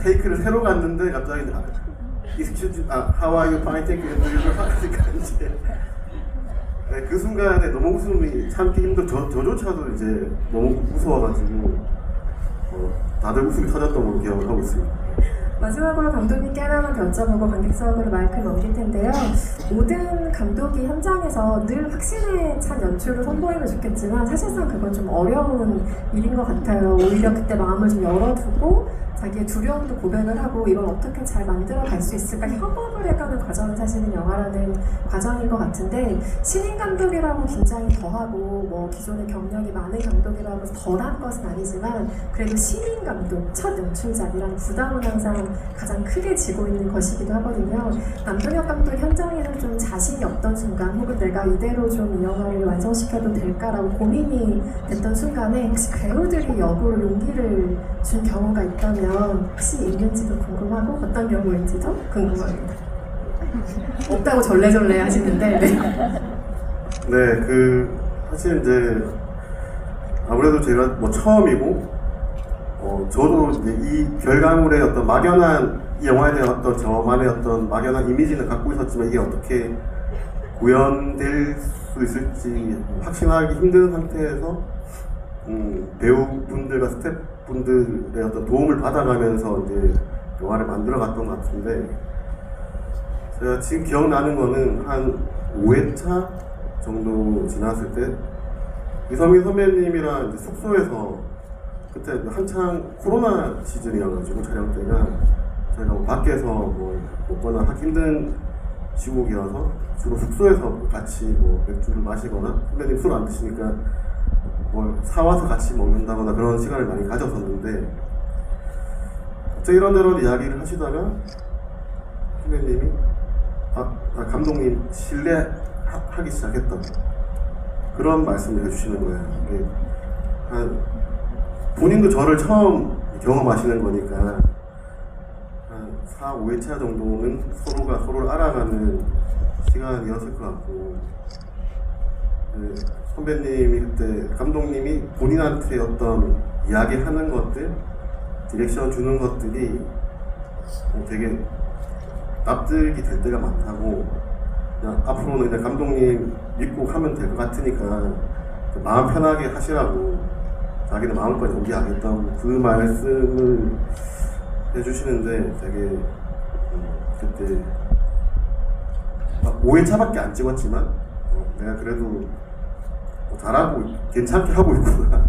테이크를 새로 갔는데 갑자기 How are you fine, thank you 이걸 하니까 이제 그 순간에 너무 웃음이 참기 힘들어 저조차도 이제 너무 무서워가지고 다들 웃음이 터졌던 걸로 기억을 하고 있습니다. 마지막으로 감독님께 하나만 더 여쭤보고 관객석으로 마이크를 넘길 텐데요. 모든 감독이 현장에서 늘 확신에 찬 연출을 선보이면 좋겠지만 사실상 그건 좀 어려운 일인 것 같아요. 오히려 그때 마음을 좀 열어두고 자기의 두려움도 고백을 하고 이걸 어떻게 잘 만들어 갈 수 있을까 협업을 해가는 과정은 사실은 영화라는 과정인 것 같은데 신인 감독이라고 긴장이 더하고 뭐 기존에 경력이 많은 감독이라고 해서 덜한 것은 아니지만 그래도 신인 감독, 첫 연출작이라는 부담은 항상 가장 크게 지고 있는 것이기도 하거든요. 남도혁 감독 현장에서 좀 자신이 없던 순간 혹은 내가 이대로 좀 이 영화를 완성시켜도 될까라고 고민이 됐던 순간에 혹시 배우들이 역으로 용기를 준 경우가 있다면 혹시 있는지도 궁금하고 어떤 경우인지도 궁금합니다. 없다고 절레절레 하시는데 네, 사실 이제 아무래도 제가 뭐 처음이고 저도 이제 이 결과물의 어떤 막연한 이 영화에 대한 어떤 저만의 어떤 막연한 이미지는 갖고 있었지만 이게 어떻게 구현될 수 있을지 확신하기 힘든 상태에서 배우분들과 스태프분들의 어떤 도움을 받아가면서 이제 영화를 만들어갔던 것 같은데 제가 지금 기억나는 거는 한 5회차 정도 지났을 때 이성민 선배님이랑 이제 숙소에서 그때 한창 코로나 시즌이어가지고 촬영 때가 저희가 뭐 밖에서 뭐 먹거나 하기 힘든 시국이어서 주로 숙소에서 같이 뭐 맥주를 마시거나 선배님 술 안 드시니까 뭘 사와서 같이 먹는다거나 그런 시간을 많이 가졌었는데 갑자기 이런저런 이야기를 하시다가 선배님이 감독님 신뢰하기 시작했다 그런 말씀을 해주시는 거예요. 이게 본인도 저를 처음 경험하시는 거니까 한 4, 5회차 정도는 서로가 서로를 알아가는 시간이었을 것 같고 선배님이 그때 감독님이 본인한테 어떤 이야기하는 것들 디렉션 주는 것들이 되게 납득이 될 때가 많다고, 그냥 앞으로는 그냥 감독님 믿고 하면 될 것 같으니까 마음 편하게 하시라고 자기는 마음껏 연기하겠다고 그 말씀을 해주시는데 되게 그때 막 5회차밖에 안 찍었지만 내가 그래도 잘하고 괜찮게 하고 있구나.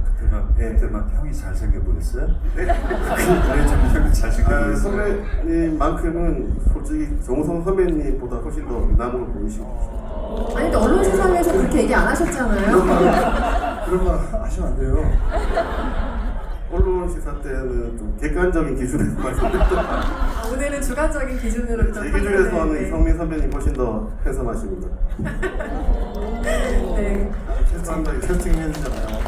그때 막 형이 잘생겨 보였어요? 네? 그래 좀 형이 잘생겨 아, 보였어요. 선배님만큼은 솔직히 정우성 선배님보다 훨씬 더 미남으로 보이시고. 아니 근데 언론 세상에서 그렇게 얘기 안 하셨잖아요. 그런 말 하시면 안 돼요. 언론 시사 때는 좀 객관적인 기준에서 말씀드렸던 아, 오늘은 주관적인 기준으로 좀 제 기준에서는 네. 이성민 선배님 훨씬 더 핸섬하십니다. 네. 캐스팅 매니저잖아요.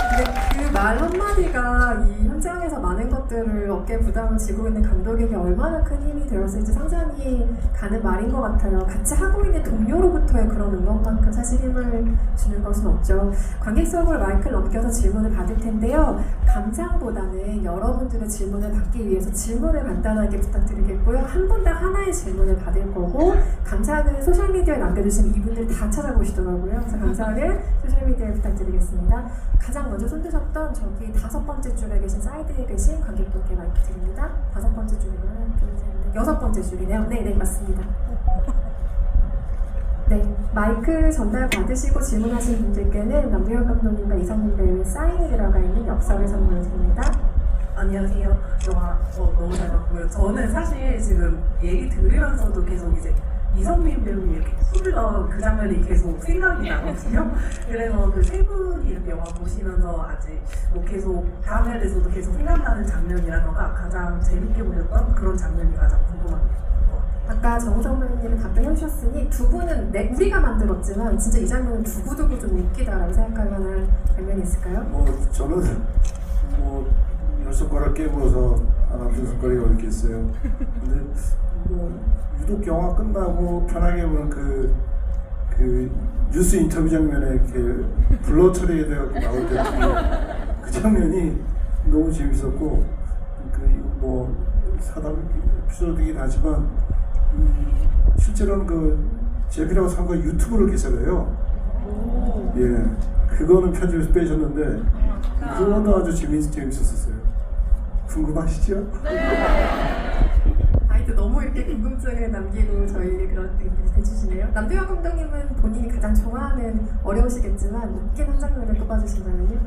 근데 그 말 한마디가 이 현장에서 많은 것들을 어깨에 부담을 지고 있는 감독에게 얼마나 큰 힘이 되었을지 상상이 가는 말인 것 같아요. 같이 하고 있는 동료로부터의 그런 응원만큼 사실 힘을 주는 것은 없죠. 관객석으로 마이크를 넘겨서 질문을 받을 텐데요. 감상보다는 여러분들의 질문을 받기 위해서 질문을 간단하게 부탁드리겠고요. 한 분당 하나의 질문을 받을 거고 감상은 소셜미디어에 남겨주신 이분들 다 찾아보시더라고요. 그래서 감상은 소셜미디어에 부탁드리겠습니다. 가장 먼저 손드셨던 저기 5번째 줄에 계신 사이드에 계신 관객분께 마이크 드립니다. 5번째 줄이면 하나, 둘, 셋, 넷, 6번째 줄이네요. 네, 맞습니다. 네, 마이크 전달 받으시고 질문하신 분들께는 남규현 감독님과 이성민 배우의 사인이 들어가 있는 엽서를 선물해 드립니다. 안녕하세요. 영화 너무 잘 봤고요. 저는 사실 지금 얘기 들으면서도 계속 이제 이성민 배우님 이렇게 풀던 그 장면이 계속 생각이 나거든요. 그래서 그 세 분이 이렇게 영화 보시면서 아직 뭐 계속 다음에 대해서도 계속 생각나는 장면이라던가 가장 재밌게 보셨던 그런 장면이 가장 궁금합니다. 아까 정우성 배우님은 답변해 주셨으니 두 분은 우리가 만들었지만 진짜 이 장면은 두고두고 좀 웃기다라고 생각할 만한 장면이 있을까요? 뭐 저는 뭐 10손가락 깨부어서 안 아픈 손가락이 어디 있겠어요. 근데 뭐 유독 영화 끝나고 편하게 보는 그 뉴스 인터뷰 장면에 이렇게 블러 처리돼갖고 나올 때 그 장면이 너무 재밌었고 뭐 사담 에피소드이긴 하지만 실제로는 그 제비라고 상가 유튜브를 개설해요. 예, 그거는 편집에서 빼셨는데 그거도 아주 재밌었어요. 궁금하시죠? 아이들 너무 이렇게 궁금증을 남기고 저희 그런 얘기를 해주시네요. 남규현 감독님은 본인이 가장 좋아하는 어려우시겠지만 웃긴 한 장면을 꼽아주신다면요?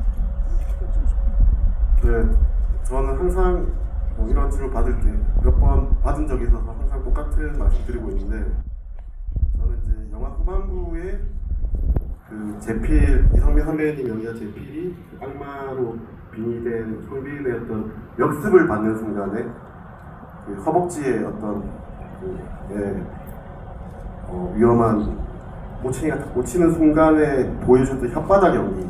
네, 저는 항상 뭐 이런 질문 받을 때 몇 번 받은 적이 있어서 항상 똑같은 말씀 드리고 있는데, 저는 이제 영화 후반부에 그 제필, 이성민 선배님 연기한 제필이 그 악마로 빙의된 성빈의 역습을 받는 순간에 그 허벅지에 어떤 위험한 모치가 딱 꽂히는 순간에 보여줬던 혓바닥 연기.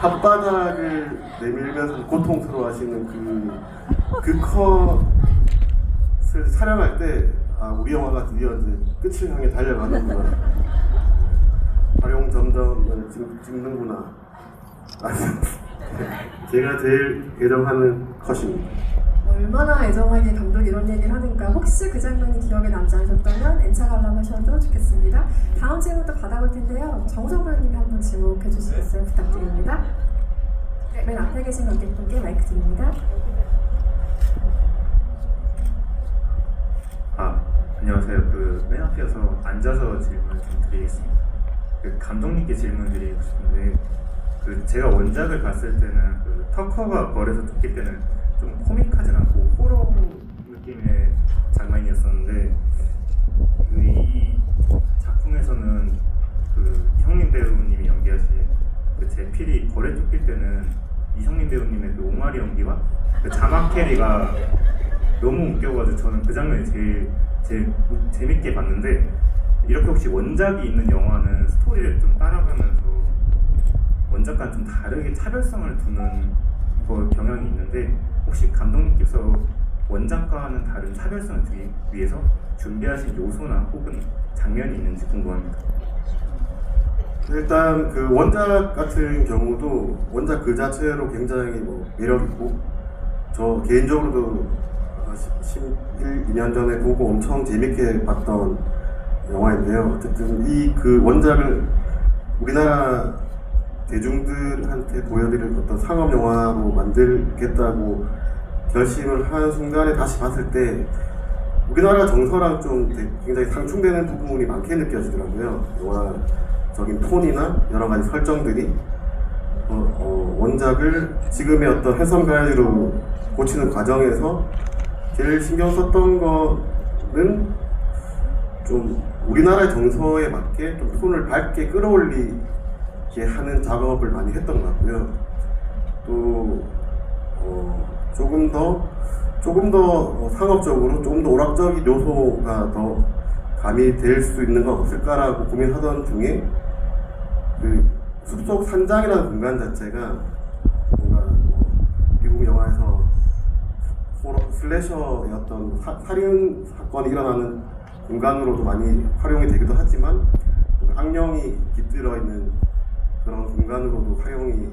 혓바닥을 내밀면서 고통스러워하시는 그 컷을 촬영할 때 우리 영화가 드디어 이제 끝을 향해 달려가는구나. 활용 점점을 찍는구나. 제가 제일 애정하는 컷입니다. 얼마나 애정하게 감독이 이런 얘기를 하는가. 혹시 그 장면이 기억에 남지 않으셨다면 N차 관람하셔도 좋겠습니다. 다음 질문도 받아볼 텐데요. 정우성 배우님이 한번 지목해 주시겠어요? 부탁드립니다. 네, 맨 앞에 계신 관객분께 마이크 드립니다. 안녕하세요. 맨 앞에서 앉아서 질문을 좀 드리겠습니다. 감독님께 질문 드리고 싶은데, 제가 원작을 봤을 때는 터커가 벌에서 쫓길 때는 좀 코믹하진 않고 호러 느낌의 장면이었었는데, 이 작품에서는 이성민 배우님이 연기하신 제필이 벌에 쫓길 때는 이성민 배우님의 옹알이 연기와 자막 캐리가 너무 웃겨가지고 저는 그 장면이 제일 재밌게 봤는데, 이렇게 혹시 원작이 있는 영화는 스토리를 좀 따라가면서 원작과는 좀 다르게 차별성을 두는 경향이 있는데, 혹시 감독님께서 원작과는 다른 차별성을 두기 위해서 준비하신 요소나 혹은 장면이 있는지 궁금합니다. 일단 그 원작 같은 경우도 원작 그 자체로 굉장히 매력 있고, 저 개인적으로도 11, 2년 전에 보고 엄청 재밌게 봤던 영화인데요. 어쨌든 이 그 원작을 우리나라 대중들한테 보여드릴 어떤 상업 영화로 만들겠다고 결심을 한 순간에 다시 봤을 때 우리나라 정서랑 좀 굉장히 상충되는 부분이 많게 느껴지더라고요. 영화적인 톤이나 여러 가지 설정들이 원작을 지금의 어떤 해석 가이드로 고치는 과정에서 제일 신경 썼던 거는 좀 우리나라의 정서에 맞게 좀 톤을 밝게 끌어올리게 하는 작업을 많이 했던 것 같고요. 또 조금 더 상업적으로 조금 더 오락적인 요소가 더 가미될 수 있는 건 없을까라고 고민하던 중에 그 숲속 산장이라는 공간 자체가 뭔가 미국 영화에서 슬래셔의 어떤 살인 사건이 일어나는 공간으로도 많이 활용이 되기도 하지만 악령이 깃들어 있는 그런 공간으로도 활용이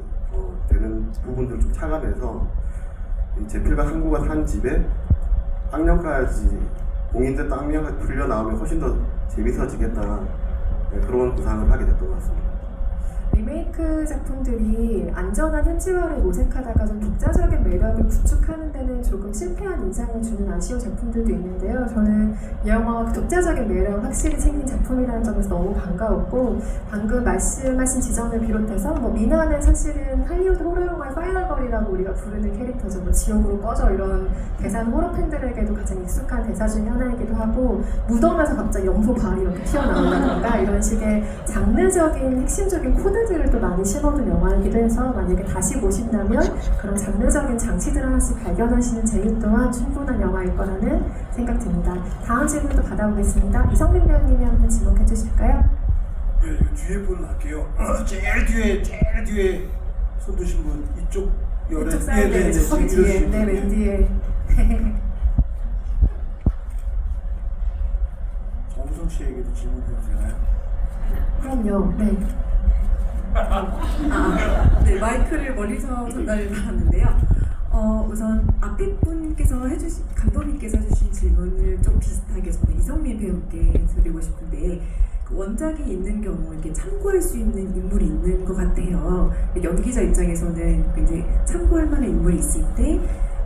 되는 부분들을 좀 착안해서 이 제필과 상구가 산 집에 악령까지 공인됐던 악령까지 풀려 나오면 훨씬 더 재밌어지겠다, 그런 구상을 하게 됐던 것 같습니다. 리메이크 작품들이 안전한 현지화를 모색하다가 좀 독자적인 매력을 구축하는 데는 조금 실패한 인상을 주는 아쉬운 작품들도 있는데요. 저는 이 영화가 그 독자적인 매력을 확실히 챙긴 작품이라는 점에서 너무 반가웠고, 방금 말씀하신 지점을 비롯해서 미나는 사실은 할리우드 호러 영화의 파이널 걸이라고 우리가 부르는 캐릭터죠. 지옥으로 꺼져 이런 대사는 호러 팬들에게도 가장 익숙한 대사 중에 하나이기도 하고, 무덤에서 갑자기 염소 발이 이렇게 튀어나온다던가 이런 식의 장르적인 핵심적인 코드들을 또 많이 심어둔 영화이기도 해서 만약에 다시 보신다면 그런 장르적인 장치들 하나씩 발견하시는 재미 또한 충분한 영화일 거라는 생각 듭니다. 다음 질문도 받아보겠습니다. 이성민 배우님이 한번 지목해 주실까요? 네, 뒤에 분 할게요. 제일 뒤에 손 드신 분 이쪽 열에. 이쪽 사이드에 저기 뒤에, 네, 맨 뒤에. 정우성 씨에게도 질문해도 되나요? 그럼요. 네. 네, 마이크를 멀리서 전달을 받았는데요. 우선 앞에 분께서 감독님께서 해주신 질문을 좀 비슷하게 저는 이성민 배우께 드리고 싶은데, 그 원작이 있는 경우 이렇게 참고할 수 있는 인물이 있는 것 같아요. 연기자 입장에서는 이제 참고할 만한 인물이 있을 때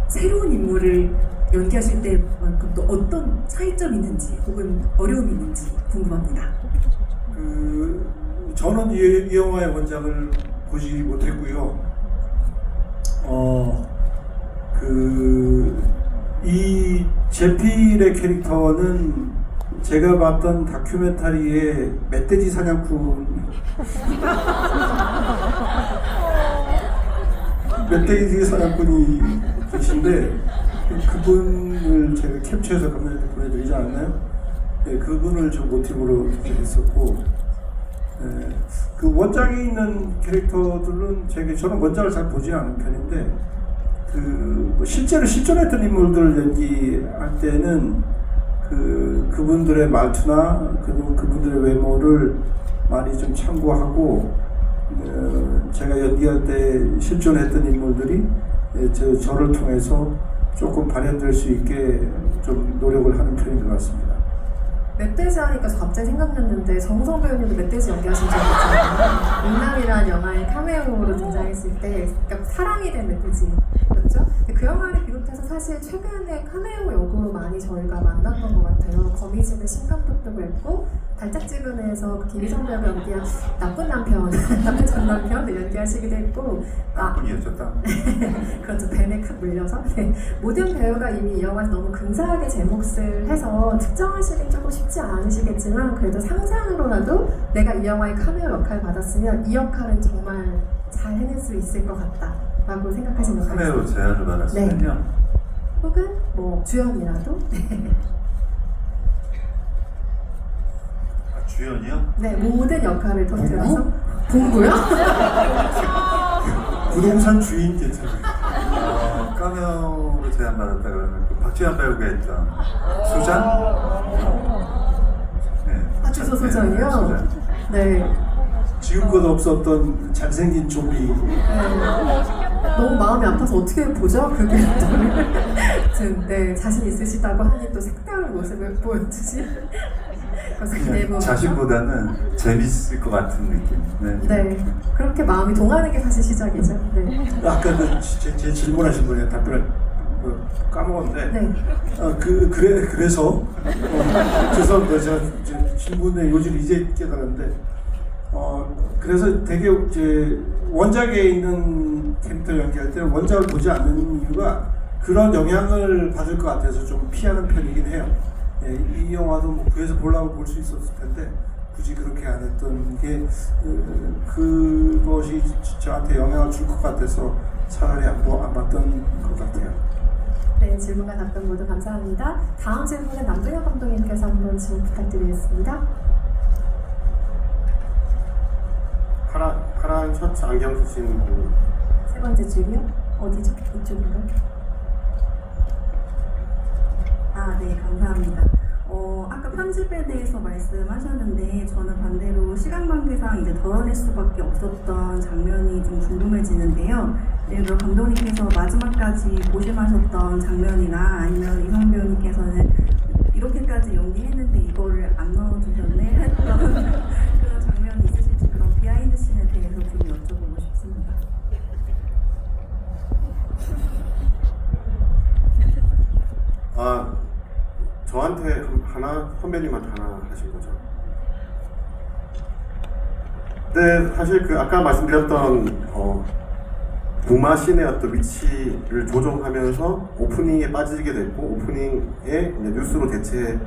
새로운 인물을 연기하실 때만큼 또 어떤 차이점이 있는지 혹은 어려움이 있는지 궁금합니다. 저는 이 영화의 원작을 보지 못했고요. 이 제필의 캐릭터는 제가 봤던 다큐멘터리의 멧돼지 사냥꾼 멧돼지 사냥꾼이 계신데 그분을 제가 캡처해서 감독님한테 보내드리지 않았나요? 네, 그분을 좀 모티브로 했었고, 그 원작에 있는 캐릭터들은 저는 원작을 잘 보지 않은 편인데 실제로 실존했던 인물들 연기할 때는 그분들의 말투나 그분들의 외모를 많이 좀 참고하고, 제가 연기할 때 실존했던 인물들이 저를 통해서 조금 발현될 수 있게 좀 노력을 하는 편인 것 같습니다. 멧돼지 하니까 저 갑자기 생각났는데 정우성 배우님도 멧돼지 연기하신 적 있잖아요. 인남이라는 영화의 카메오로 등장했을 때 그러니까 사랑이 된 멧돼지였죠. 그 영화를 비롯해서 사실 최근에 카메오 역으로 많이 저희가 만났던 것 같아요. 거미집의 신감독도 그랬고, 달짝지근에서 김희성 배우가 연기한 나쁜 남편, 나쁜 전 남편을 연기하시기도 했고, 나쁜이었었다. 그렇죠. 벤에 칵 물려서. 네. 모든 배우가 이미 이 영화에서 너무 근사하게 제 몫을 해서 특정하시긴 조금 쉽지 않으시겠지만, 그래도 상상으로라도 내가 이 영화의 카메오 역할을 받았으면 이 역할은 정말 잘 해낼 수 있을 것 같다 라고 생각하시는 것 같아요. 카메로 제안을 받았으면요. 네. 혹은 주연이라도. 주연이요? 네, 모든 역할을 통틀어서. 봉구요? 부동산 주인 괜찮아요. 카메오로 제안받았다 그러면 박지현 배우가 했던 수잔? 네. 파주소 소장이요? 네. 지금껏 없었던 잘생긴 좀비. 네. 너무 마음이 아파서 어떻게 보죠? 그게 아무튼 네, 자신 있으시다고 하니 또 색다른 모습을 보여주신 그래서 기대해 그냥 보면서 자신보다는 재밌을 것 같은 느낌. 네, 그렇게 마음이 동하는 게 사실 시작이죠. 네. 아까 제 질문하신 분의 답변을 까먹었는데 네. 그래서 죄송합니다. 제가 이제 질문의 요지를 이제 깨달았는데 그래서 되게 이제 원작에 있는 캐릭터 연기할 때 원작을 보지 않는 이유가 그런 영향을 받을 것 같아서 좀 피하는 편이긴 해요. 예, 이 영화도 뭐 구해서 보려고 볼 수 있었을 텐데 굳이 그렇게 안 했던 게 그것이 저한테 영향을 줄 것 같아서 차라리 안 봤던 것 같아요. 네, 질문과 답변 모두 감사합니다. 다음 질문은 남도현 감독님께서 한번 질문 부탁드리겠습니다. 파란 셔츠 안경 쓰신 분. 세 번째 줄이요? 어디죠? 이쪽인가요? 아, 네, 감사합니다. 아까 편집에 대해서 말씀하셨는데 저는 반대로 시간 관계상 이제 덜어낼 수밖에 없었던 장면이 좀 궁금해지는데요. 예를 들어 감독님께서 마지막까지 고심하셨던 장면이나 아니면 이성 배우님께서는 이렇게까지 연기했는데 이거를 안 넣어주셨네 했던 그런 장면이 있으실지 그런 비하인드 씬에 대해서 좀 여쭤보고 싶습니다. 저한테 하나, 선배님한테 하나 하신 거죠. 네, 사실 아까 말씀드렸던 부마신의 어떤 위치를 조정하면서 오프닝에 빠지게 됐고 오프닝에 이제 뉴스로 대체를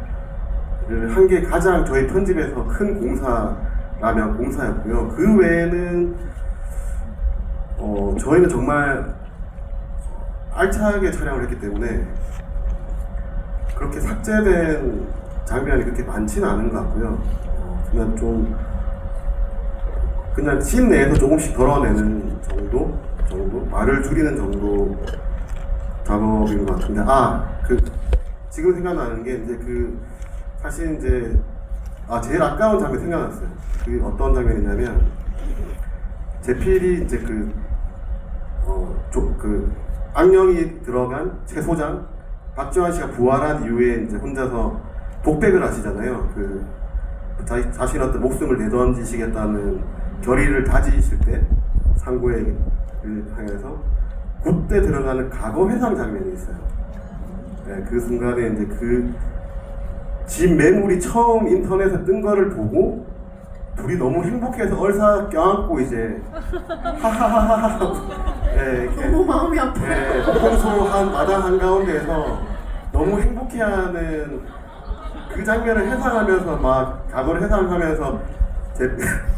한 게 가장 저희 편집에서 큰 공사라면 공사였고요. 그 외에는 저희는 정말 알차게 촬영을 했기 때문에 그렇게 삭제된 장면이 그렇게 많지는 않은 것 같고요. 그냥 씬 내에서 조금씩 덜어내는 정도 말을 줄이는 정도 작업인 것 같은데 지금 생각나는 게 이제 사실 이제 제일 아까운 장면 생각났어요. 어떤 장면이냐면 제필이 이제 악령이 들어간 채소장 박지환 씨가 부활한 이후에 이제 혼자서 독백을 하시잖아요. 자신 어떤 목숨을 내던지시겠다는 결의를 다지실 때 상고를 향해서 그때 들어가는 과거 회상 장면이 있어요. 네, 그 순간에 이제 집 매물이 처음 인터넷에 뜬 거를 보고 둘이 너무 행복해서 얼싸 껴안고 이제 하하하하 네, 너무 마음이 아파요. 네, 평소한 마당 한가운데에서 너무 행복해하는 그 장면을 회상하면서 막 과거를 회상하면서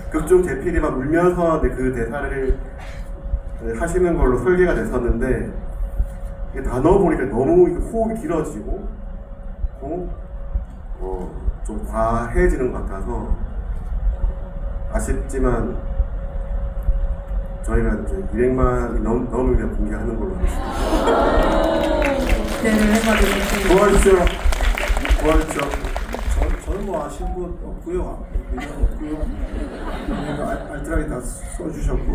극중 제필이 막 울면서 그 대사를 하시는 걸로 설계가 됐었는데 다 넣어보니까 너무 호흡이 길어지고 좀 과해지는 것 같아서 아쉽지만 저희가 이제 200만이 넘으면 공개하는 걸로 하겠습니다. 네, 해봐드릴게요. 고맙죠. 저는 뭐 아쉬운 거 없고요. 알뜰하게 다 써주셨고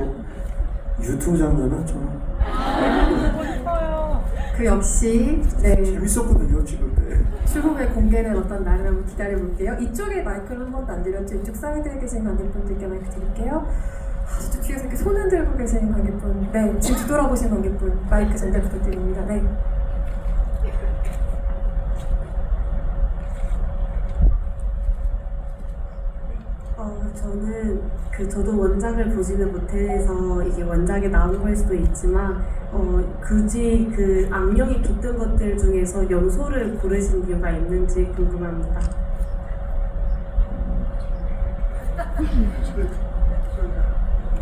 유튜브 장면은 좀 그 역시 네. 재밌었거든요 찍을 때. 추후에 공개된 어떤 날을 한번 기다려볼게요. 이쪽에 마이크를 한 번도 안 드렸죠. 이쪽 사이드에 계신 관객분들께 마이크 드릴게요. 저쪽 뒤에서 이렇게 손을 들고 계시는 관객분, 네, 지금 뒤돌아보신 관객분 마이크 전달 부탁드립니다. 네. 저는 저도 원작을 보지는 못해서 이게 원작에 나온 걸 수도 있지만 굳이 악령이 깃든 것들 중에서 염소를 고르신 이유가 있는지 궁금합니다.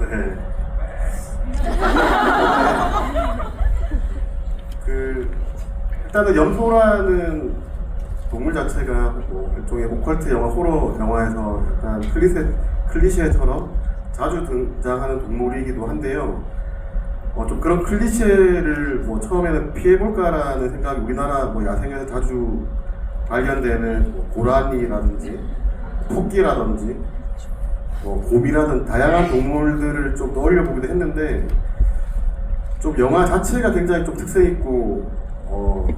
네. 일단은 염소라는 동물 자체가 뭐 일종의 오컬트 영화, 호러 영화에서 약간 클리셰처럼 자주 등장하는 동물이기도 한데요. 좀 그런 클리셰를 뭐 처음에는 피해볼까라는 생각이 우리나라 뭐 야생에서 자주 발견되는 뭐 고라니라든지 토끼라든지 곰이라든 다양한 동물들을 좀 떠올려 보기도 했는데 좀 영화 자체가 굉장히 좀 특색 있고 뭐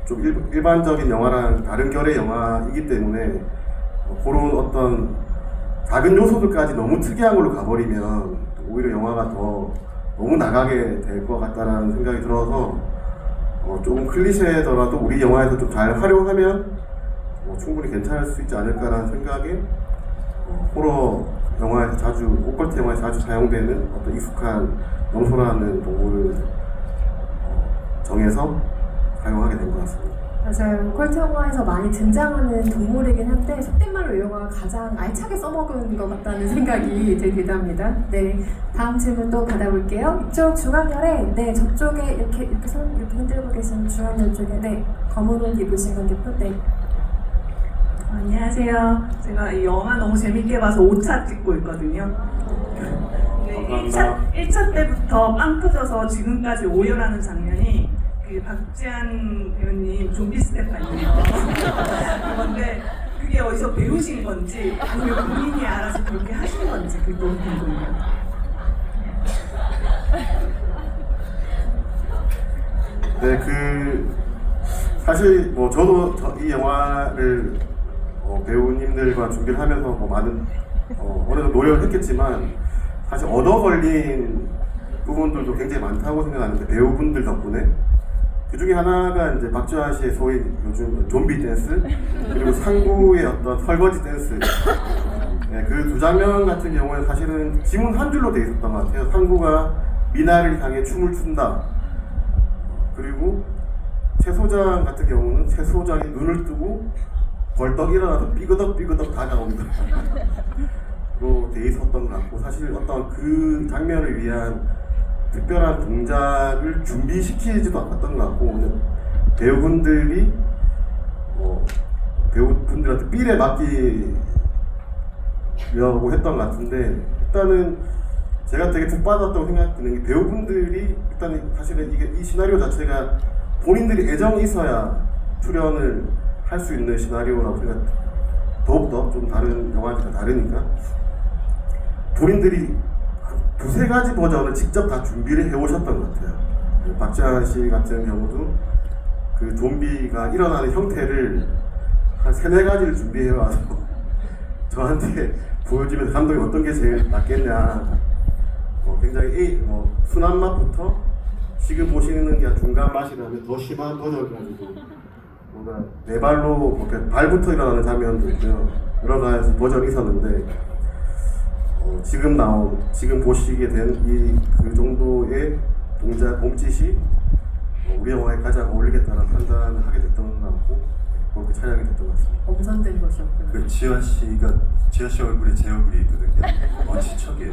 좀 일반적인 영화랑 다른 결의 영화이기 때문에 그런 어떤 작은 요소들까지 너무 특이한 걸로 가버리면 오히려 영화가 더 너무 나가게 될 것 같다라는 생각이 들어서 조금 클리셰더라도 우리 영화에서 좀 잘 활용하면 충분히 괜찮을 수 있지 않을까라는 생각에 호러 영화에서 자주, 오컬트 영화에서 자주 사용되는 어떤 익숙한 염소라는 동물을 정해서 사용하게 된 것 같습니다. 맞아요. 콜트 영화에서 많이 등장하는 동물이긴 한데 속된 말로 이 영화가 가장 알차게 써먹은 것 같다는 생각이 들기도 합니다. 네, 다음 질문도 받아볼게요. 이쪽 중앙열에 네 저쪽에 이렇게 손 이렇게 흔들고 계신 중앙열 쪽에 네 검은 옷 입으신 관객분 네. 안녕하세요. 제가 이 영화 너무 재밌게 봐서 5차 찍고 있거든요. 네, 1차 때부터 빵 터져서 지금까지 오열하는 장면이 그 박지한 배우님 좀비 스텝아니에요. 그건데 그게 어디서 배우신 건지 아니면 본인이 알아서 그렇게 하신 건지 그게 너무 궁금해요. 네, 사실 뭐 저도 이 영화를 배우님들과 준비를 하면서 뭐 많은 어느 정도 노력을 했겠지만 사실 얻어 걸린 부분들도 굉장히 많다고 생각하는데 배우분들 덕분에 그 중에 하나가 이제 박지환 씨의 소위 요즘 좀비 댄스 그리고 상구의 어떤 설거지 댄스 네, 그 두 장면 같은 경우에 사실은 지문 한 줄로 돼 있었던 것 같아요. 상구가 미나를 향해 춤을 춘다. 그리고 최 소장 같은 경우는 최 소장이 눈을 뜨고 벌떡 일어나서 삐그덕 다가온다. 로 돼 있었던 것 같고 사실 어떤 그 장면을 위한 특별한 동작을 준비시키지도 않았던 것 같고 배우분들이 배우분들한테 삘에 맡기려고 했던 것 같은데 일단은 제가 되게 득받았다고 생각드는 게 배우분들이 일단 사실은 이 시나리오 자체가 본인들이 애정이 있어야 출연을 할 수 있는 시나리오라고 생각 더욱더 좀 다른 영화들과 다르니까 본인들이 두세 가지 버전을 직접 다 준비를 해오셨던 것 같아요. 박지한 씨 같은 경우도 그 좀비가 일어나는 형태를 한 세네 가지를 준비해와서 저한테 보여주면서 감독이 어떤 게 제일 낫겠냐 굉장히 순한 맛부터 지금 보시는 게 중간 맛이라면 더 심한 버전을 가지고 뭔가 네 발로 발부터 일어나는 장면도 있고요. 여러 가지 버전이 있었는데 지금 보시게 된 그 정도의 동작, 몸짓이 우리 영화에 가장 어울리겠다는 판단을 하게 됐던 것 같고 그렇게 촬영이 됐던 것 같습니다. 엄선된 것이었구나. 그 지현 씨 얼굴에 제 얼굴이 있거든요. 원시척이에요.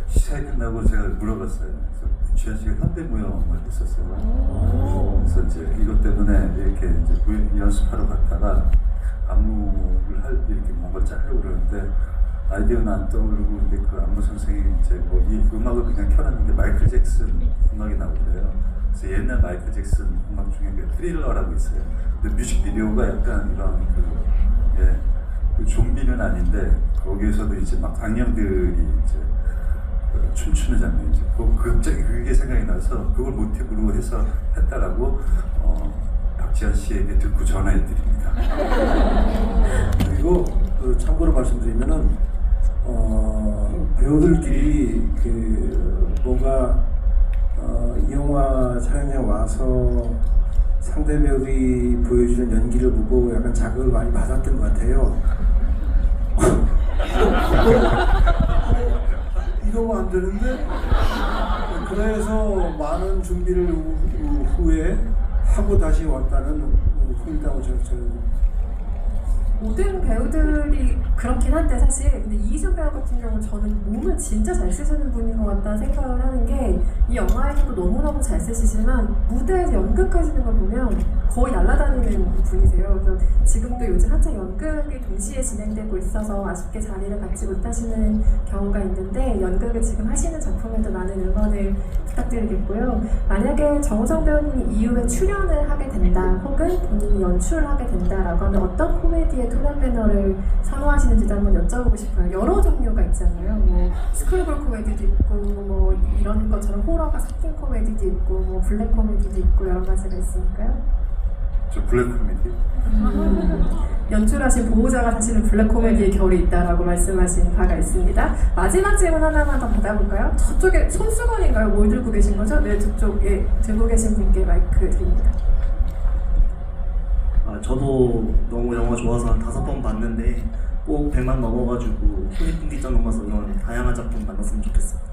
시사회 끝나고 제가 물어봤어요. 그래서 지현 씨가 현대무용을 했었어요. 그래서 이제 이것 때문에 이렇게 이제 연습하러 갔다가 안무를 이렇게 뭔가 짜려고 그러는데 아이디어는 안 떠오르고 근데 그 안무 선생이 이제 이 음악을 그냥 켜놨는데 마이클 잭슨 음악이 나오더래요. 그래서 옛날 마이클 잭슨 음악 중에 그 트릴러라고 있어요. 근데 뮤직비디오가 약간 이런 그 좀비는 아닌데 거기에서도 이제 막 악령들이 이제 춤추는 장면이죠. 갑자기 그게 생각이 나서 그걸 모티브로 해서 했다라고 박지한 씨에게 듣고 전화해드립니다. 그리고 참고로 말씀드리면은 배우들끼리 뭔가 이 영화 촬영장에 와서 상대 배우들이 보여주는 연기를 보고 약간 자극을 많이 받았던 것 같아요. 이러면 안 되는데 그래서 많은 준비를 후에 하고 다시 왔다는 후일담을 저는 모든 배우들이 그렇긴 한데 사실 근데 이희준 배우 같은 경우는 저는 몸을 진짜 잘 쓰시는 분인 것 같다는 생각을 하는 게 이 영화에서도 너무너무 잘 쓰시지만 무대에서 연극하시는 걸 보면 거의 날아다니는 분이세요. 그래서 지금도 요즘 한창 연극이 동시에 진행되고 있어서 아쉽게 자리를 갖지 못하시는 경우가 있는데 연극을 지금 하시는 작품에도 많은 응원을 부탁드리겠고요. 만약에 정우성 배우님이 이후에 출연을 하게 된다 혹은 본인이 연출을 하게 된다라고 하면 어떤 코미디에 토너 패널을 선호하시는지도 한번 여쭤보고 싶어요. 여러 종류가 있잖아요. 뭐 스크루볼 코미디도 있고 뭐 이런 것처럼 호러가 섞인 코미디도 있고 뭐 블랙 코미디도 있고 여러 가지가 있으니까요. 저 블랙 코미디. 연출하신 보호자가 사실은 블랙 코미디의 결이 있다라고 말씀하신 바가 있습니다. 마지막 질문 하나만 더 받아볼까요? 저쪽에 손수건인가요? 뭘 들고 계신 거죠? 네, 저쪽에 들고 계신 분께 마이크 드립니다. 저도 너무 영화 좋아서 한 5번 봤는데 꼭 100만 넘어가지고 손익분기점 넘어서 이런 다양한 작품 만났으면 좋겠습니다.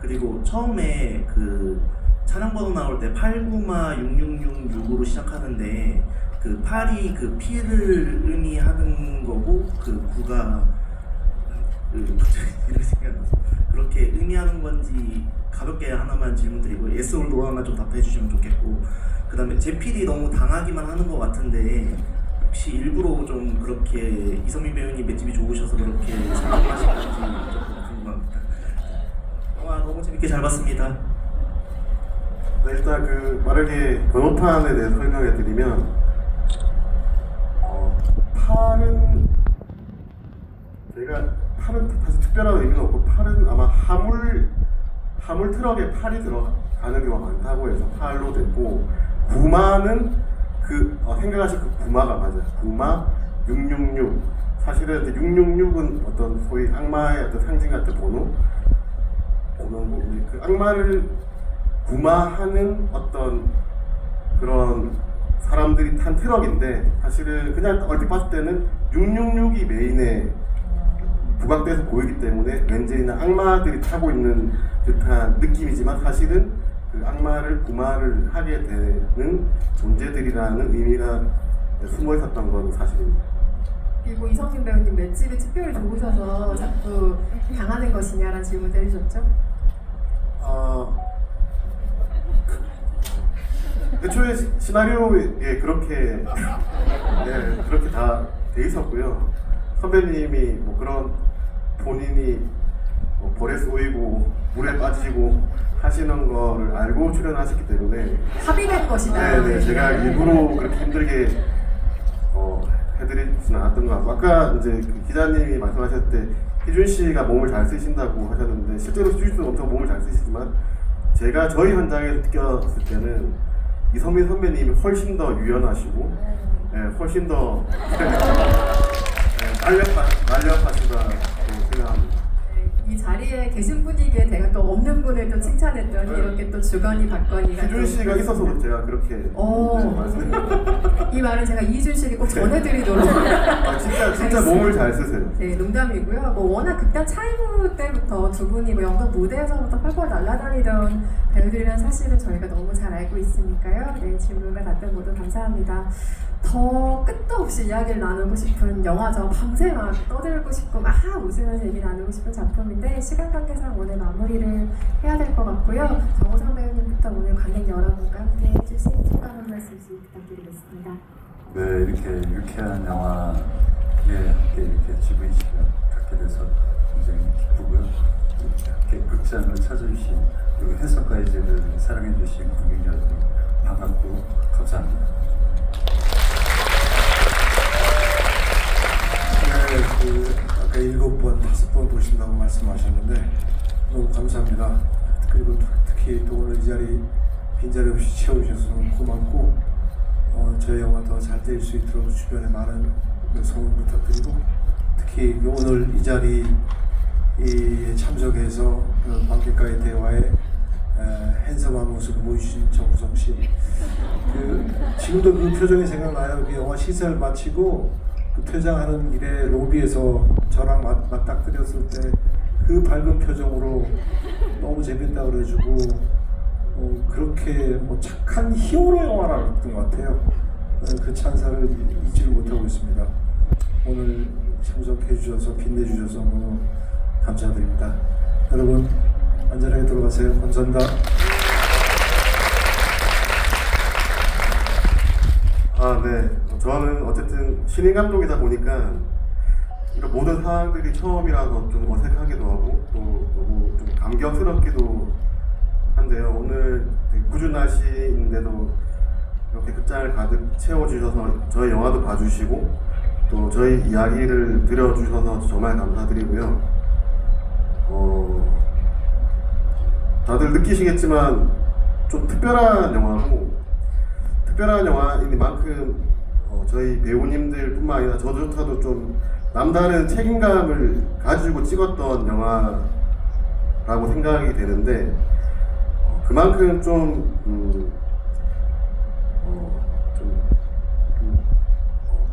그리고 처음에 그 촬영 번호 나올 때 8구마 6666으로 시작하는데 그 8이 그 피를 의미하는 거고 그 9가 이런 생각나서 그렇게 의미하는 건지 가볍게 하나만 질문드리고 yes or no만 좀 답해 주시면 좋겠고, 그 다음에 제필이 너무 당하기만 하는 것 같은데 혹시 일부러 좀 그렇게 이성민 배우님 맷집이 좋으셔서 그렇게 생각하신 건지 조금 궁금합니다. 영화 너무 재밌게 잘 봤습니다. 네, 일단 그 빠르게 번호판에 대해서 설명해 드리면 팔은 사실 특별한 의미는 없고, 팔은 아마 화물 트럭에 팔이 들어가는 경우가 많다고 해서 팔로 됐고, 구마는 생각하실 그 구마가 맞아요. 구마 666. 사실은 666은 어떤 소위 악마의 어떤 상징 같은 번호고, 그 악마를 구마하는 어떤 그런 사람들이 탄 트럭인데, 사실은 그냥 얼핏 봤을 때는 666이 메인에 부각돼서 보이기 때문에 왠지 그냥 악마들이 타고 있는 듯한 느낌이지만, 사실은 그 악마를 구마를 하게 되는 존재들이라는 의미가 숨어 있었던 건 사실입니다. 그리고 이성민 배우님 맷집이 특별히 좋으셔서 자꾸 당하는 것이냐라는 질문 때리셨죠? 애초에 시나리오에 그렇게 그렇게 다 돼 있었고요. 선배님이 뭐 그런 본인이 뭐 벌에 쏘이고 물에 빠지고 하시는 거를 알고 출연하셨기 때문에 합의된 것이다. 네, 제가 일부러 그렇게 힘들게 해드리지는 않았던 것 같고, 아까 이제 그 기자님이 말씀하셨을 때 희준 씨가 몸을 잘 쓰신다고 하셨는데, 실제로 희준 씨도 엄청 몸을 잘 쓰시지만 제가 저희 현장에서 느꼈을 때는 이성민 선배님이 훨씬 더 유연하시고 훨씬 더 날렵하시다고 생각합니다. 이 자리에 계신 분이기에 제가 또 없는 분을 또 칭찬했더니 이렇게 또 주거니 받거니가 희준 씨가 있어서 제가 그렇게 말씀드렸어요. 이 말은 제가 이준 씨에게 꼭 전해드리도록 진짜 몸을 잘 쓰세요. 네, 농담이고요. 뭐 워낙 극단 차이브 때부터 두 분이 뭐 연극 무대에서부터 펄펄 날아다니던 배우들이란 사실은 저희가 너무 잘 알고 있으니까요. 네, 질문과 답변 모두 감사합니다. 더 끝도 없이 이야기를 나누고 싶은 영화죠. 밤새 막 떠들고 싶고 막 웃으면서 얘기 나누고 싶은 작품인데, 시간 관계상 오늘 마무리를 해야 될 것 같고요. 정호상 배우님부터 오늘 관객 여러분과 함께 해주신 소감 한 말씀씩 부탁드리겠습니다. 네, 이렇게 유쾌한 영화에 함께 이렇게 GVC가 갖게 돼서 굉장히 기쁘고요. 이렇게 극장을 찾아주신 그리고 해석가이즈를 사랑해주신 관객 여러분 반갑고 감사합니다. 아까 7번, 5번 보신다고 말씀하셨는데 너무 감사합니다. 그리고 특히 또 오늘 이 자리 빈자리 없이 채워주셔서 너무 고맙고, 저희 영화 더 잘 될 수 있도록 주변에 많은 성원 부탁드리고, 특히 오늘 이 자리에 참석해서 관객과의 대화에 핸섬한 모습을 보여주신 정우성 씨, 지금도 그 표정이 생각나요. 그 영화 시사를 마치고 그 퇴장하는 길에 로비에서 저랑 맞닥뜨렸을 때 그 밝은 표정으로 너무 재밌다 그래가지고 그렇게 착한 히어로 영화라 그랬던 것 같아요. 그 찬사를 잊지를 못하고 있습니다. 오늘 참석해 주셔서 빛내주셔서 너무 감사드립니다. 여러분 안전하게 들어가세요. 감사합니다. 네. 저는 어쨌든 신인 감독이다 보니까 이런 모든 상황들이 처음이라서 좀 어색하기도 하고 또 너무 좀 감격스럽기도 한데요. 오늘 되게 궂은 날씨인데도 이렇게 극장을 가득 채워주셔서 저희 영화도 봐주시고 또 저희 이야기를 들어주셔서 정말 감사드리고요. 다들 느끼시겠지만 좀 특별한 영화고 특별한 영화인 만큼 저희 배우님들뿐만 아니라 저조차도 좀 남다른 책임감을 가지고 찍었던 영화라고 생각이 되는데 그만큼 좀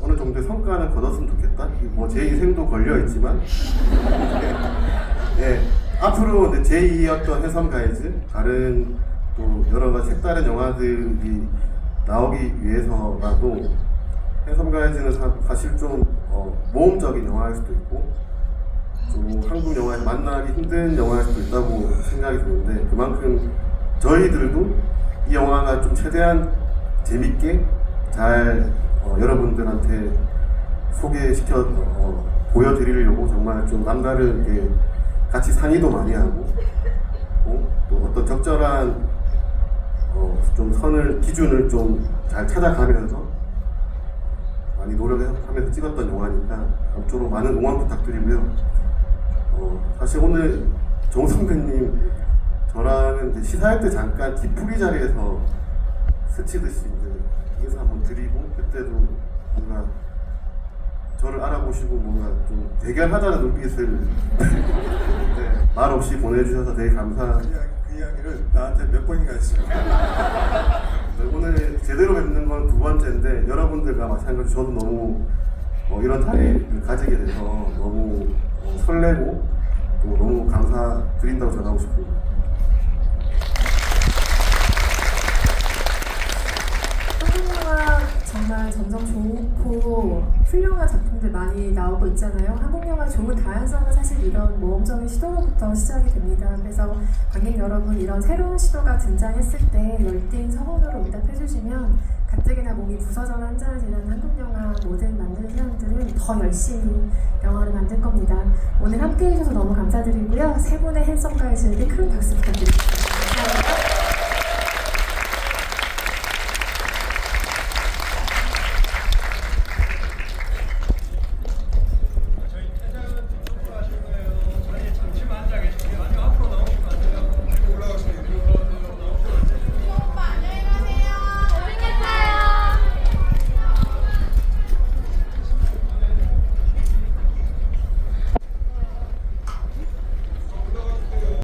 어느 정도의 성과는 거뒀으면 좋겠다. 뭐 제 인생도 걸려 있지만 네, 앞으로 제2의 해섬 가이즈 다른 또 여러 가지 색다른 영화들이 나오기 위해서라도 해섬 가이즈는 사실 좀 모험적인 영화일 수도 있고 좀 한국 영화에 만나기 힘든 영화일 수도 있다고 생각이 드는데 그만큼 저희들도 이 영화가 좀 최대한 재밌게 잘 여러분들한테 소개시켜 보여드리려고 정말 좀 남다르게 같이 상의도 많이 하고 또 어떤 적절한 좀 기준을 좀 잘 찾아가면서 많이 노력하면서 찍었던 영화니까 앞으로 많은 응원 부탁드리고요. 사실 오늘 정 선배님 저랑은 이제 시사할 때 잠깐 뒤풀이 자리에서 스치듯이 이제 인사 한번 드리고 그때도 뭔가 저를 알아보시고 뭔가 좀 대견하다는 눈빛을 네, 말 없이 보내주셔서 되게 그 이야기를 나한테 몇 번이나 했어요. 네, 오늘 제대로 뵙는 건 2번째인데 여러분들과 마찬가지로 저도 너무 이런 자리를 가지게 돼서 너무 설레고 또 너무 감사드린다고 전하고 싶습니다. 한국 영화 정말 점점 좋고 훌륭한 작품들 많이 나오고 있잖아요. 한국 영화 좋은 다양성은 사실 이런 모험적인 시도로부터 시작이 됩니다. 그래서 관객 여러분 이런 새로운 시도가 등장했을 때 열띤 성원으로 응답해주시면 가뜩이나 몸이 부서져나 한잔하지는 한국 영화 모든 만드는 사람들은 더 열심히 영화를 만들 겁니다. 오늘 함께해 주셔서 너무 감사드리고요. 세 분의 핸섬 가이즈에게 큰 박수 부탁드립니다.